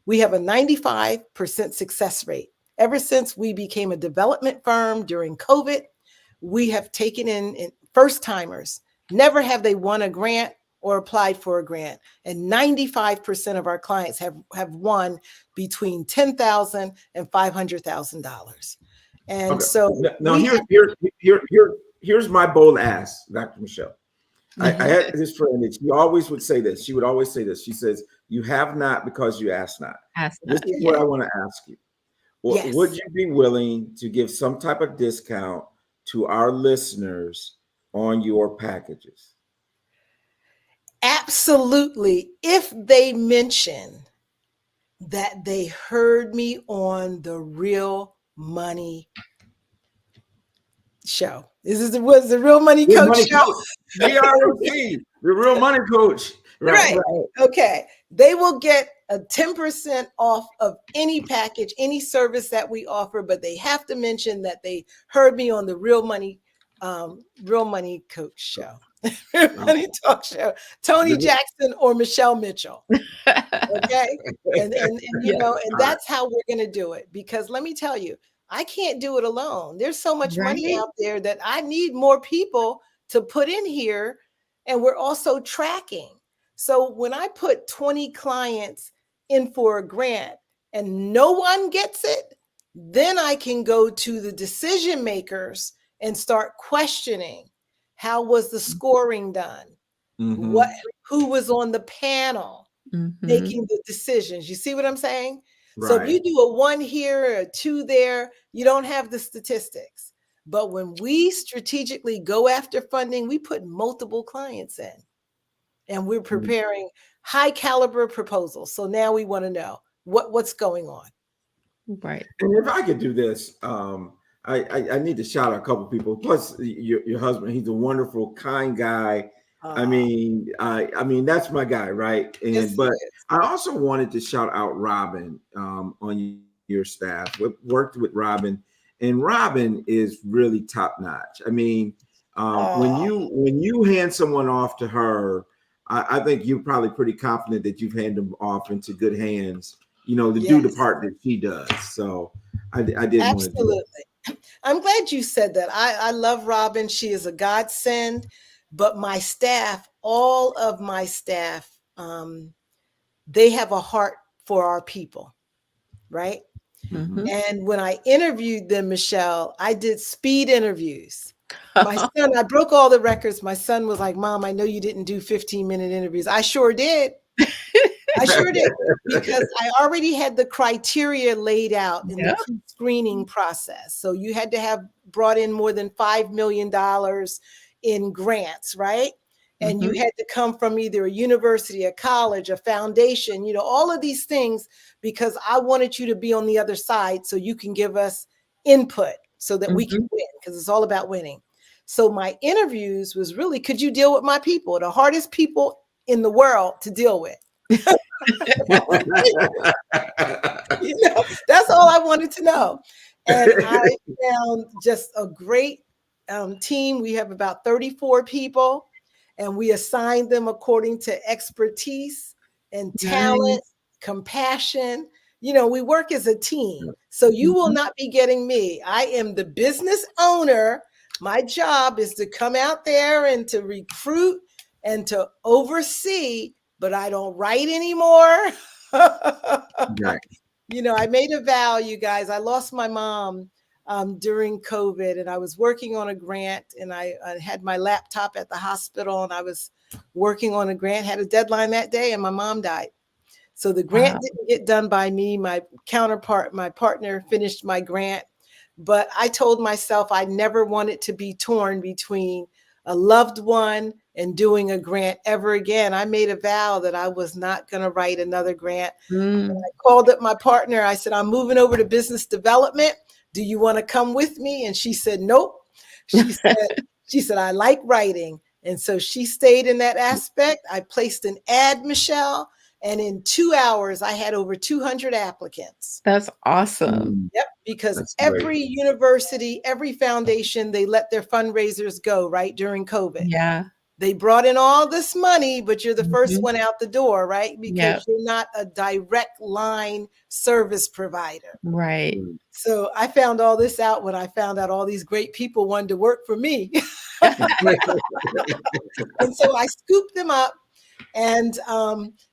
We have a 95% success rate. Ever since we became a development firm during COVID, we have taken in first timers. Never have they won a grant or applied for a grant. And 95% of our clients have won between $10,000 and $500,000. And so now here's my bold ask, Dr. Michelle. I had this friend that she always would say this. She would always say this. She says, you have not because you ask not. This is what I want to ask you. Well, would you be willing to give some type of discount to our listeners on your packages? Absolutely. If they mention that they heard me on the Real Money Show. This was the Real Money Coach Show. The Real Money Coach. Right. Okay. They will get a 10% off of any package, any service that we offer, but they have to mention that they heard me on the Real Money Coach Show. Money Talk Show, Tony Jackson or Michelle Mitchell. Okay. And you know, and that's how we're going to do it, because let me tell you, I can't do it alone. There's so much money out there that I need more people to put in here. And we're also tracking. So when I put 20 clients in for a grant and no one gets it, then I can go to the decision makers and start questioning. How was the scoring done? Who was on the panel making the decisions? You see what I'm saying? Right. So if you do a 1 here, a 2 there, you don't have the statistics. But when we strategically go after funding, we put multiple clients in and we're preparing high caliber proposals. So now we want to know what's going on. Right. And if I could do this, I need to shout out a couple of people. Plus, your husband, he's a wonderful, kind guy. I mean, that's my guy, right? And yes, but I also wanted to shout out Robin on your staff. We worked with Robin, and Robin is really top notch. I mean, when you hand someone off to her, I think you're probably pretty confident that you've handed them off into good hands. You know, to do the part that she does. So I did want to do that. I'm glad you said that. I love Robin. She is a godsend. But my staff, all of my staff, they have a heart for our people, right? And when I interviewed them, Michelle, I did speed interviews. My son, I broke all the records. My son was like, Mom, I know you didn't do 15-minute interviews. I sure did. I sure did, because I already had the criteria laid out in the pre-screening process. So you had to have brought in more than $5 million in grants, right? And you had to come from either a university, a college, a foundation, you know, all of these things, because I wanted you to be on the other side so you can give us input so that we can win, because it's all about winning. So my interviews was really, could you deal with my people, the hardest people in the world to deal with? You know, that's all I wanted to know. And I found just a great team. We have about 34 people, and we assign them according to expertise and talent, compassion. You know, we work as a team. So you will not be getting me. I am the business owner. My job is to come out there and to recruit and to oversee, but I don't write anymore. You know, I made a vow, you guys. I lost my mom during COVID, and I was working on a grant, and I had my laptop at the hospital, and I was working on a grant, had a deadline that day, and my mom died. So the grant didn't get done by me. My counterpart, my partner, finished my grant. But I told myself I never wanted to be torn between a loved one and doing a grant ever again. I made a vow that I was not going to write another grant. I called up my partner. I said, I'm moving over to business development. Do you want to come with me? And she said, nope. She said, I like writing. And so she stayed in that aspect. I placed an ad, Michelle, and in 2 hours, I had over 200 applicants. That's awesome. Yep, because every university, every foundation, they let their fundraisers go right during COVID. Yeah. They brought in all this money, but you're the first one out the door, right? Because you're not a direct line service provider. Right. So I found all this out when I found out all these great people wanted to work for me. And so I scooped them up. And,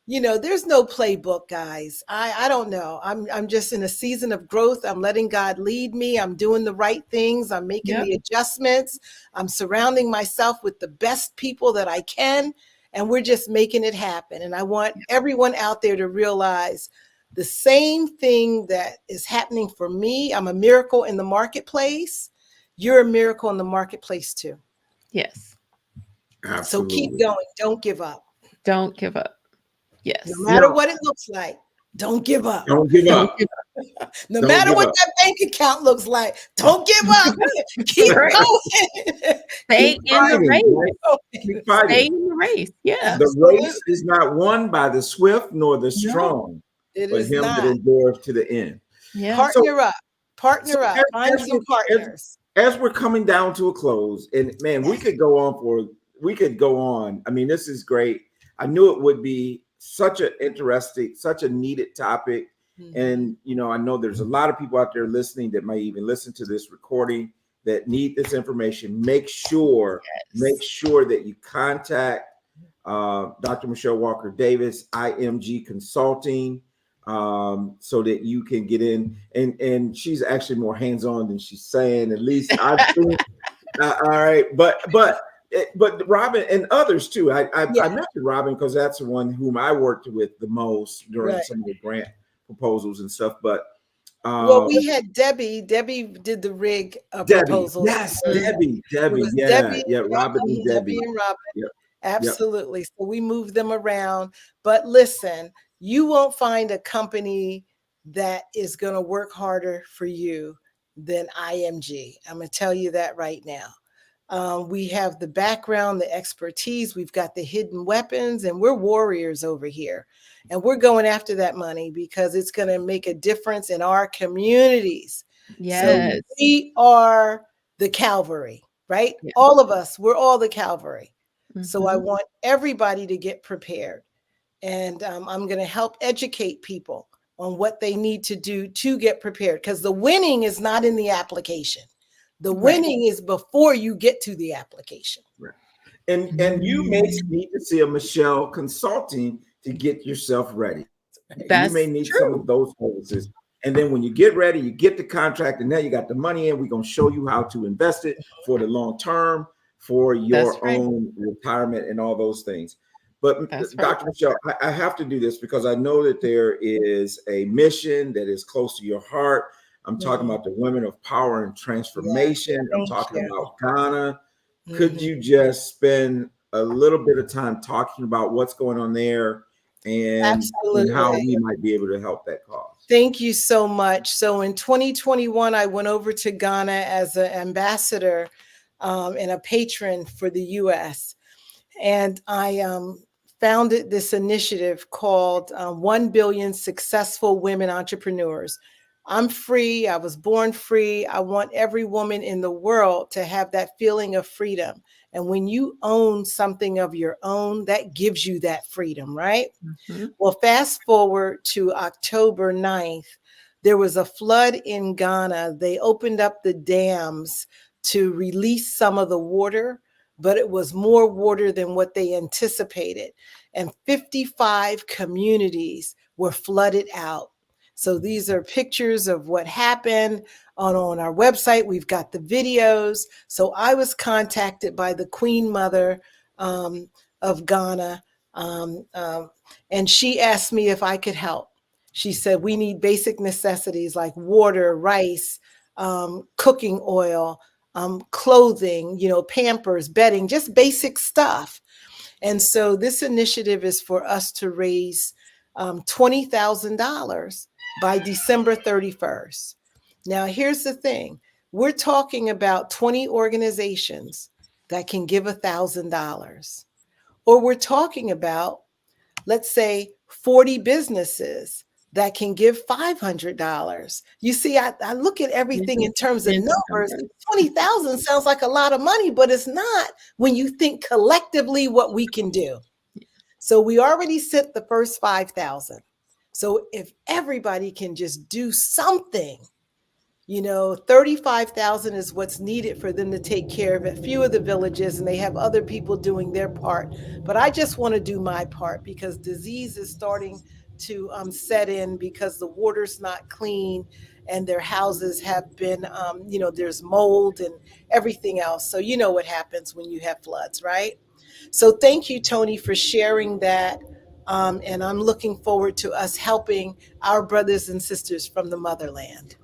there's no playbook, guys. I don't know. I'm just in a season of growth. I'm letting God lead me. I'm doing the right things. I'm making the adjustments. I'm surrounding myself with the best people that I can. And we're just making it happen. And I want everyone out there to realize the same thing that is happening for me. I'm a miracle in the marketplace. You're a miracle in the marketplace too. Yes. Absolutely. So keep going. Don't give up. Don't give up. Yes. No matter what it looks like, don't give up. Don't give up. No matter what that bank account looks like, don't give up. Keep going. Stay in the race. Keep fighting. Stay in the race. Yeah. The race is not won by the swift nor the strong, but him that endures to the end. Yeah. Partner up. Find some partners. As we're coming down to a close, and man, we could go on. I mean, this is great. I knew it would be such an interesting, such a needed topic. And, I know there's a lot of people out there listening that might even listen to this recording that need this information. Make sure that you contact Dr. Michelle Walker Davis, IMG Consulting, so that you can get in. And she's actually more hands-on than she's saying. At least I've seen. All right, but Robin and others too. I mentioned Robin because that's the one whom I worked with the most during some of the grant proposals and stuff. But well, we had Debbie. Debbie did the rig proposals. Yes, Debbie. Robin and Debbie. And Robin. Yep. Absolutely. So we moved them around. But listen, you won't find a company that is going to work harder for you than IMG. I'm going to tell you that right now. We have the background, the expertise, we've got the hidden weapons, and we're warriors over here. And we're going after that money because it's going to make a difference in our communities. Yes. So we are the cavalry, right? Yeah. All of us, we're all the cavalry. So I want everybody to get prepared. And I'm going to help educate people on what they need to do to get prepared, because the winning is not in the application. The winning is before you get to the application. Right. And you may need to see a Michelle Consulting to get yourself ready. You may need some of those services. And then when you get ready, you get the contract, and now you got the money in. We're going to show you how to invest it for the long term, for your own retirement and all those things. But Dr. Michelle, I have to do this because I know that there is a mission that is close to your heart. I'm talking about the Women of Power and Transformation. I'm talking about Ghana. Could you just spend a little bit of time talking about what's going on there and how we might be able to help that cause? Thank you so much. So in 2021, I went over to Ghana as an ambassador and a patron for the U.S. And I founded this initiative called 1 Billion Successful Women Entrepreneurs. I'm free. I was born free. I want every woman in the world to have that feeling of freedom. And when you own something of your own, that gives you that freedom, right? Well, fast forward to October 9th, there was a flood in Ghana. They opened up the dams to release some of the water, but it was more water than what they anticipated. And 55 communities were flooded out. So these are pictures of what happened. on our website. We've got the videos. So I was contacted by the Queen Mother of Ghana, and she asked me if I could help. She said, we need basic necessities like water, rice, cooking oil, clothing, Pampers, bedding, just basic stuff. And so this initiative is for us to raise $20,000 by December 31st. Now, here's the thing. We're talking about 20 organizations that can give $1,000. Or we're talking about, let's say, 40 businesses that can give $500. You see, I look at everything in terms of numbers. 20,000 sounds like a lot of money, but it's not when you think collectively what we can do. So we already sent the first 5,000. So if everybody can just do something, 35,000 is what's needed for them to take care of a few of the villages, and they have other people doing their part. But I just want to do my part because disease is starting to set in because the water's not clean and their houses have been, there's mold and everything else. So you know what happens when you have floods, right? So thank you, Tony, for sharing that. And I'm looking forward to us helping our brothers and sisters from the motherland.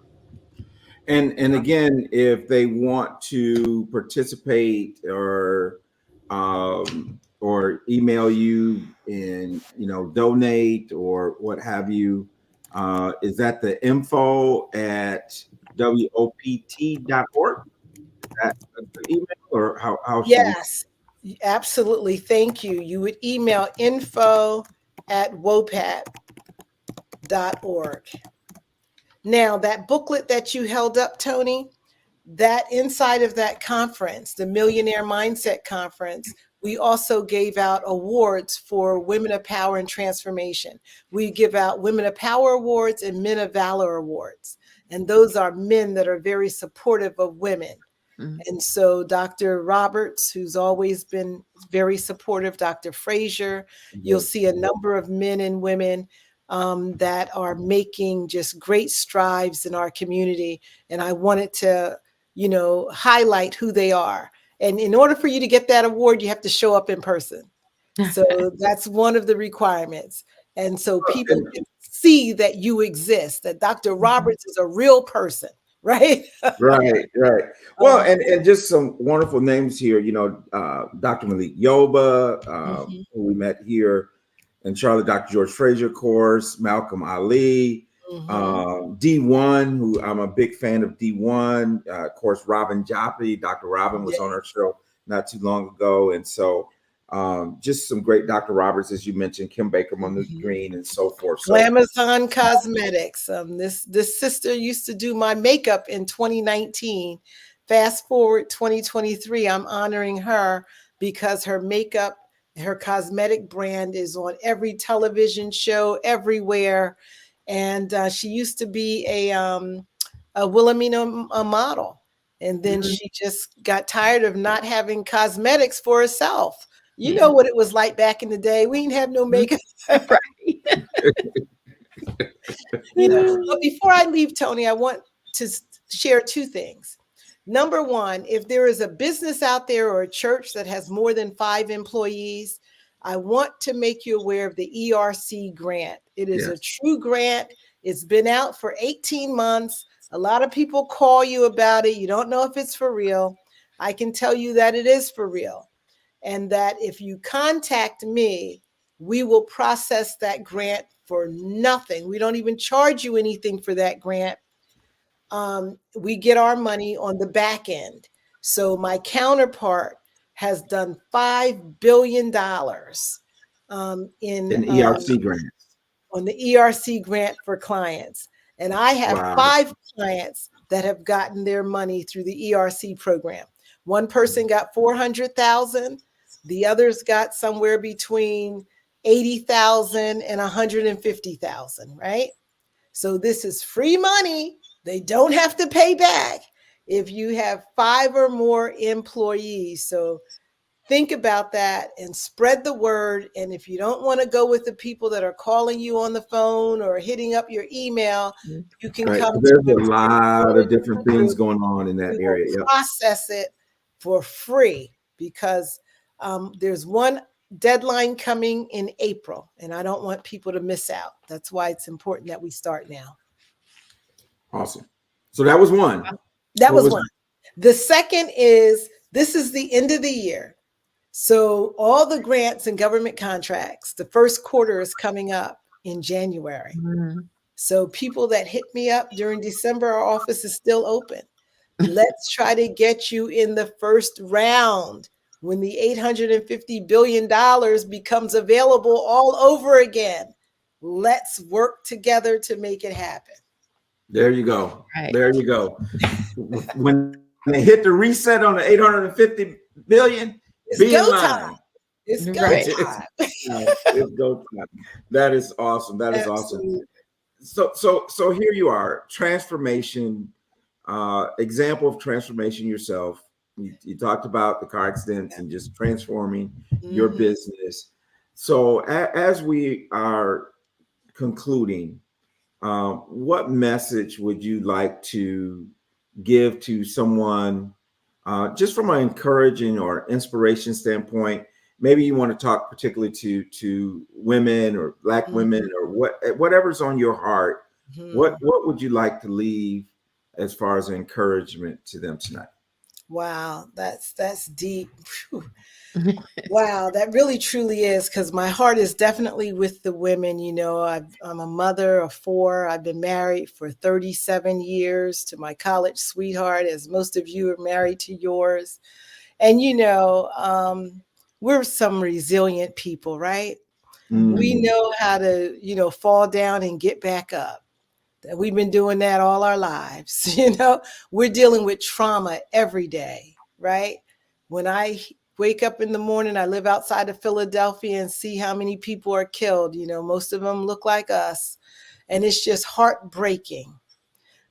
And again, if they want to participate or email you and donate or what have you, is that the info@wopt.org? That the email, or how should Yes, absolutely. Thank you. You would email info@wopat.org. Now, that booklet that you held up, Tony, that inside of that conference, the Millionaire Mindset Conference, we also gave out awards for Women of Power and Transformation. We give out Women of Power Awards and Men of Valor Awards. And those are men that are very supportive of women. And so Dr. Roberts, who's always been very supportive, Dr. Frazier, you'll see a number of men and women that are making just great strides in our community. And I wanted to, highlight who they are. And in order for you to get that award, you have to show up in person. So that's one of the requirements. And so people can see that you exist, that Dr. Roberts is a real person. Right. Right. Well, and just some wonderful names here. Dr. Malik Yoba, who we met here in Charlotte. Dr. George Frazier, of course. Malcolm Ali, D1, who I'm a big fan of. D1, of course. Robin Jopley. Dr. Robin was on our show not too long ago, and so just some great Dr. Roberts, as you mentioned, Kim Baker, Monique Green, and so forth. So, Glamazon Cosmetics. This sister used to do my makeup in 2019. Fast forward 2023, I'm honoring her because her makeup, her cosmetic brand is on every television show everywhere, and she used to be a Wilhelmina model, and then she just got tired of not having cosmetics for herself. You know what it was like back in the day. We didn't have no makeup. Right. But before I leave, Tony, I want to share two things. Number one, if there is a business out there or a church that has more than 5 employees, I want to make you aware of the ERC grant. It is a true grant. It's been out for 18 months. A lot of people call you about it. You don't know if it's for real. I can tell you that it is for real. And that if you contact me, we will process that grant for nothing. We don't even charge you anything for that grant. We get our money on the back end. So my counterpart has done $5 billion in ERC grants. On the ERC grant for clients. And I have 5 clients that have gotten their money through the ERC program. One person got 400,000. The others got somewhere between 80,000 and 150,000, right? So this is free money. They don't have to pay back if you have 5 or more employees. So think about that and spread the word. And if you don't want to go with the people that are calling you on the phone or hitting up your email, you can come There's to a lot of different things going on in that area. Yep. Process it for free because there's one deadline coming in April, and I don't want people to miss out. That's why it's important that we start now. Awesome. So that was one. That was one. The second is, this is the end of the year. So all the grants and government contracts, the first quarter is coming up in January. Mm-hmm. So people that hit me up during December, our office is still open. Let's try to get you in the first round when the $850 billion becomes available all over again. Let's work together to make it happen. There you go. Right. There you go. When they hit the reset on the 850 billion, it's go time. It's go time. It's go time. That is awesome. That is awesome. So here you are, transformation, example of transformation yourself. You talked about the car accidents and just transforming your business. So as we are concluding, what message would you like to give to someone, just from an encouraging or inspiration standpoint? Maybe you want to talk particularly to women or Black women or whatever's on your heart. What would you like to leave as far as encouragement to them tonight? Wow, that's deep. Wow, that really truly is, because my heart is definitely with the women. You know, I'm a mother of 4. I've been married for 37 years to my college sweetheart, as most of you are married to yours. And, you know, we're some resilient people, right? We know how to, you know, fall down and get back up. We've been doing that all our lives. You know, we're dealing with trauma every day, right? When I wake up in the morning, I live outside of Philadelphia and see how many people are killed. You know, most of them look like us, and it's just heartbreaking.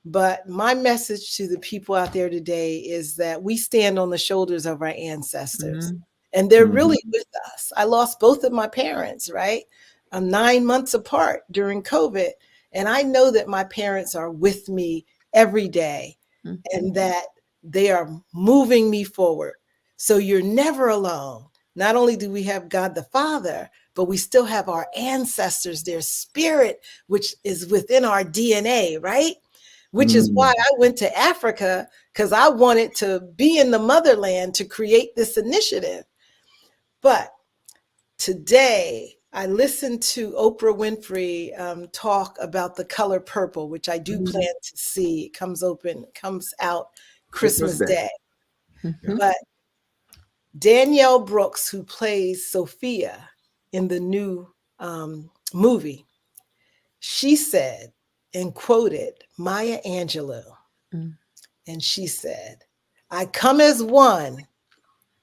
But my message to the people out there today is that we stand on the shoulders of our ancestors, and they're really with us. I lost both of my parents, right? 9 months apart during COVID. And I know that my parents are with me every day and that they are moving me forward. So you're never alone. Not only do we have God the Father, but we still have our ancestors, their spirit, which is within our DNA, right? Which is why I went to Africa, because I wanted to be in the motherland to create this initiative. But today, I listened to Oprah Winfrey talk about the color purple, which I do plan to see. It comes out Christmas Day. But Danielle Brooks, who plays Sophia in the new movie, she said and quoted Maya Angelou. And she said, "I come as one,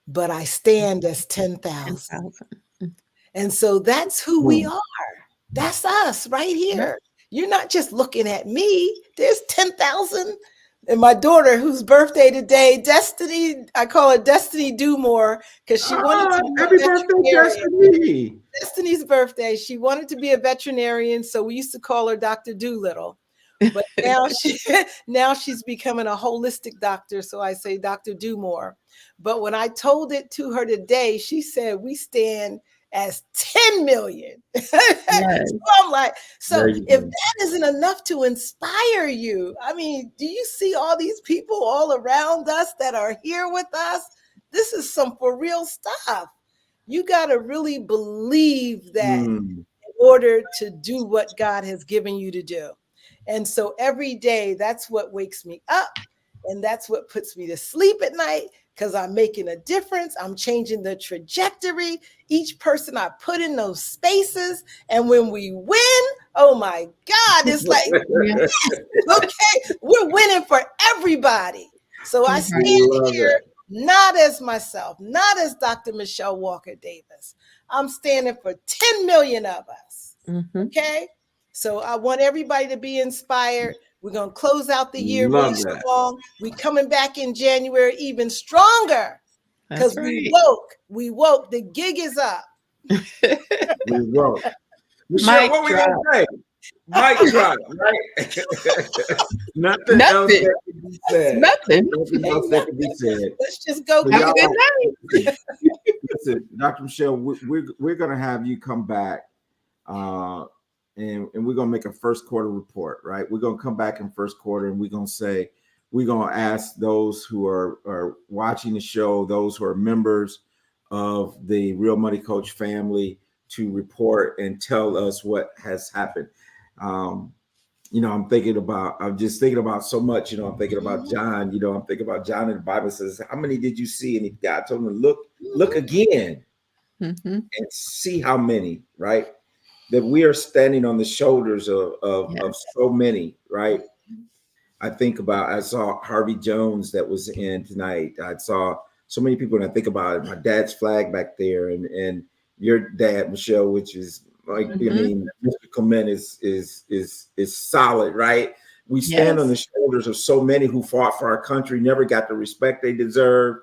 but I stand as 10,000. And so that's who we are. That's us right here. You're not just looking at me. There's 10,000. And my daughter, whose birthday today, Destiny, I call her Destiny Dumore, because she wanted to be happy birthday, Destiny. Destiny's birthday. She wanted to be a veterinarian, so we used to call her Dr. Doolittle. But now she's becoming a holistic doctor, so I say Dr. Dumore. But when I told it to her today, she said, we stand as 10 million. Yes. So I'm like, so if that isn't enough to inspire you, I mean, do you see all these people all around us that are here with us? This is some for real stuff. You got to really believe that in order to do what God has given you to do. And so every day, that's what wakes me up. And that's what puts me to sleep at night, because I'm making a difference. I'm changing the trajectory. Each person I put in those spaces. And when we win, oh my God, it's like, yes, okay, we're winning for everybody. So I stand here not as myself, not as Dr. Michelle Walker Davis. I'm standing for 10 million of us. Okay. So I want everybody to be inspired. We're going to close out the year really strong. We're coming back in January even stronger. Because we woke. The gig is up. We woke. Michelle, what we gonna say? Mic drop, right? Nothing else that can be said. Nothing else that can be said. Let's just go. Have a good night. Listen, Dr. Michelle, we're gonna have you come back, and we're gonna make a first quarter report, right? We're gonna come back in first quarter, and we're gonna ask those who are watching the show, those who are members of the Real Money Coach family, to report and tell us what has happened. I'm just thinking about so much, I'm thinking about John, I'm thinking about John, and the Bible says, how many did you see? And God told him to look again and see how many, right? That we are standing on the shoulders of so many, right? I saw Harvey Jones that was in tonight. I saw so many people, and I think about it, my dad's flag back there, and your dad, Michelle, which is like, I mean, Mr. Clement is solid, right? We stand on the shoulders of so many who fought for our country, never got the respect they deserve,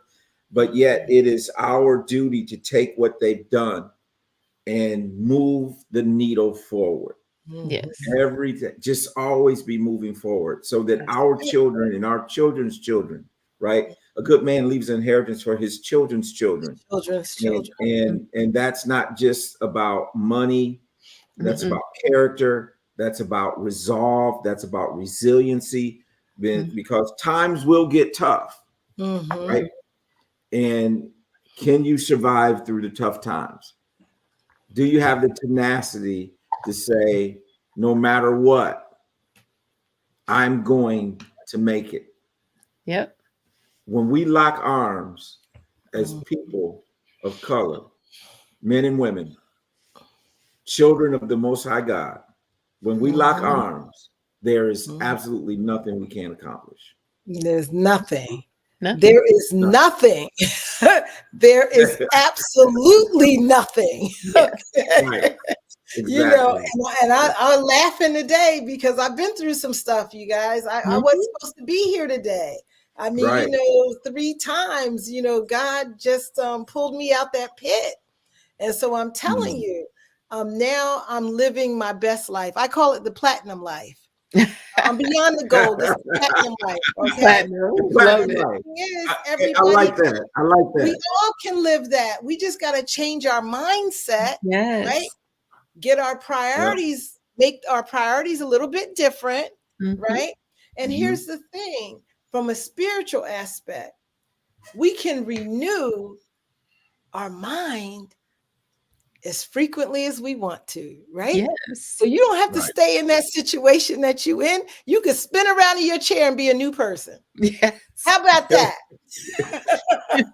but yet it is our duty to take what they've done and move the needle forward. Yes. Every day, just always be moving forward so that our children and our children's children, right? A good man leaves an inheritance for his children's children. And that's not just about money. That's about character. That's about resolve. That's about resiliency, because times will get tough, right? And can you survive through the tough times? Do you have the tenacity to say, no matter what, I'm going to make it? Yep. When we lock arms as people of color, men and women, children of the Most High God, when we lock arms, there is absolutely nothing we can't accomplish. There's nothing. There is nothing. There is absolutely nothing. Right. Exactly. And I'm laughing today because I've been through some stuff, you guys. I wasn't supposed to be here today. I mean, 3 times, God just pulled me out that pit. And so I'm telling you, now I'm living my best life. I call it the platinum life. I'm beyond the gold. It's the platinum life. Okay. I like that. We all can live that. We just got to change our mindset, right? Get our priorities, make our priorities a little bit different, right? And here's the thing, from a spiritual aspect, we can renew our mind as frequently as we want to, right? Yes. So you don't have to stay in that situation that you're in. You can spin around in your chair and be a new person. Yes. How about that?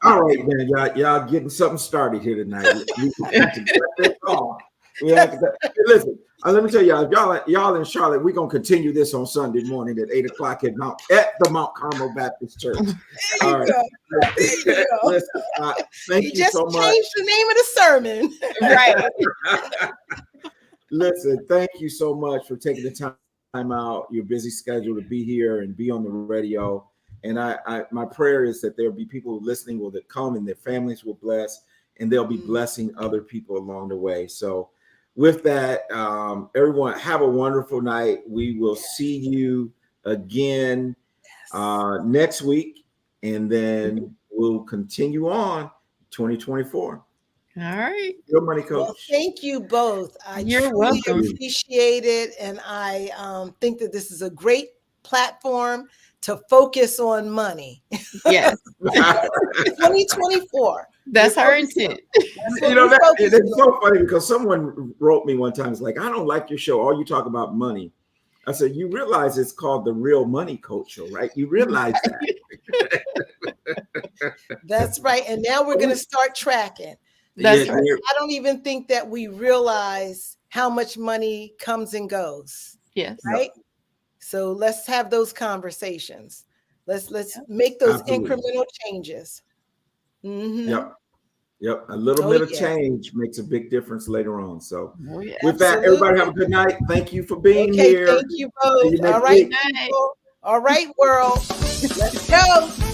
All right, man. Y'all getting something started here tonight. Listen, let me tell y'all, if y'all in Charlotte, we're gonna continue this on Sunday morning at 8:00 at the Mount Carmel Baptist Church. All right. Listen, thank you so much. Changed the name of the sermon. Right. Listen, thank you so much for taking the time out, your busy schedule, to be here and be on the radio. And my prayer is that there'll be people listening that come and their families will bless, and they'll be blessing other people along the way. So with that, everyone, have a wonderful night. We will see you again next week, and then we'll continue on 2024. All right. Your Money Coach. Well, thank you both. You're welcome. Appreciate it. And I think that this is a great platform to focus on money. Yes. 2024. That's our intent. It's so funny because someone wrote me one time, it's like, I don't like your show. All you talk about money. I said, you realize it's called the Real Money Coach Show, right? You realize that. That's right. And now we're going to start tracking. That's right. I don't even think that we realize how much money comes and goes. Yes. Right. So let's have those conversations. Let's make those incremental changes. Yep. A little bit of change makes a big difference later on. So with that, everybody have a good night. Thank you for being here. Thank you both. All right, people. All right, world. Let's go.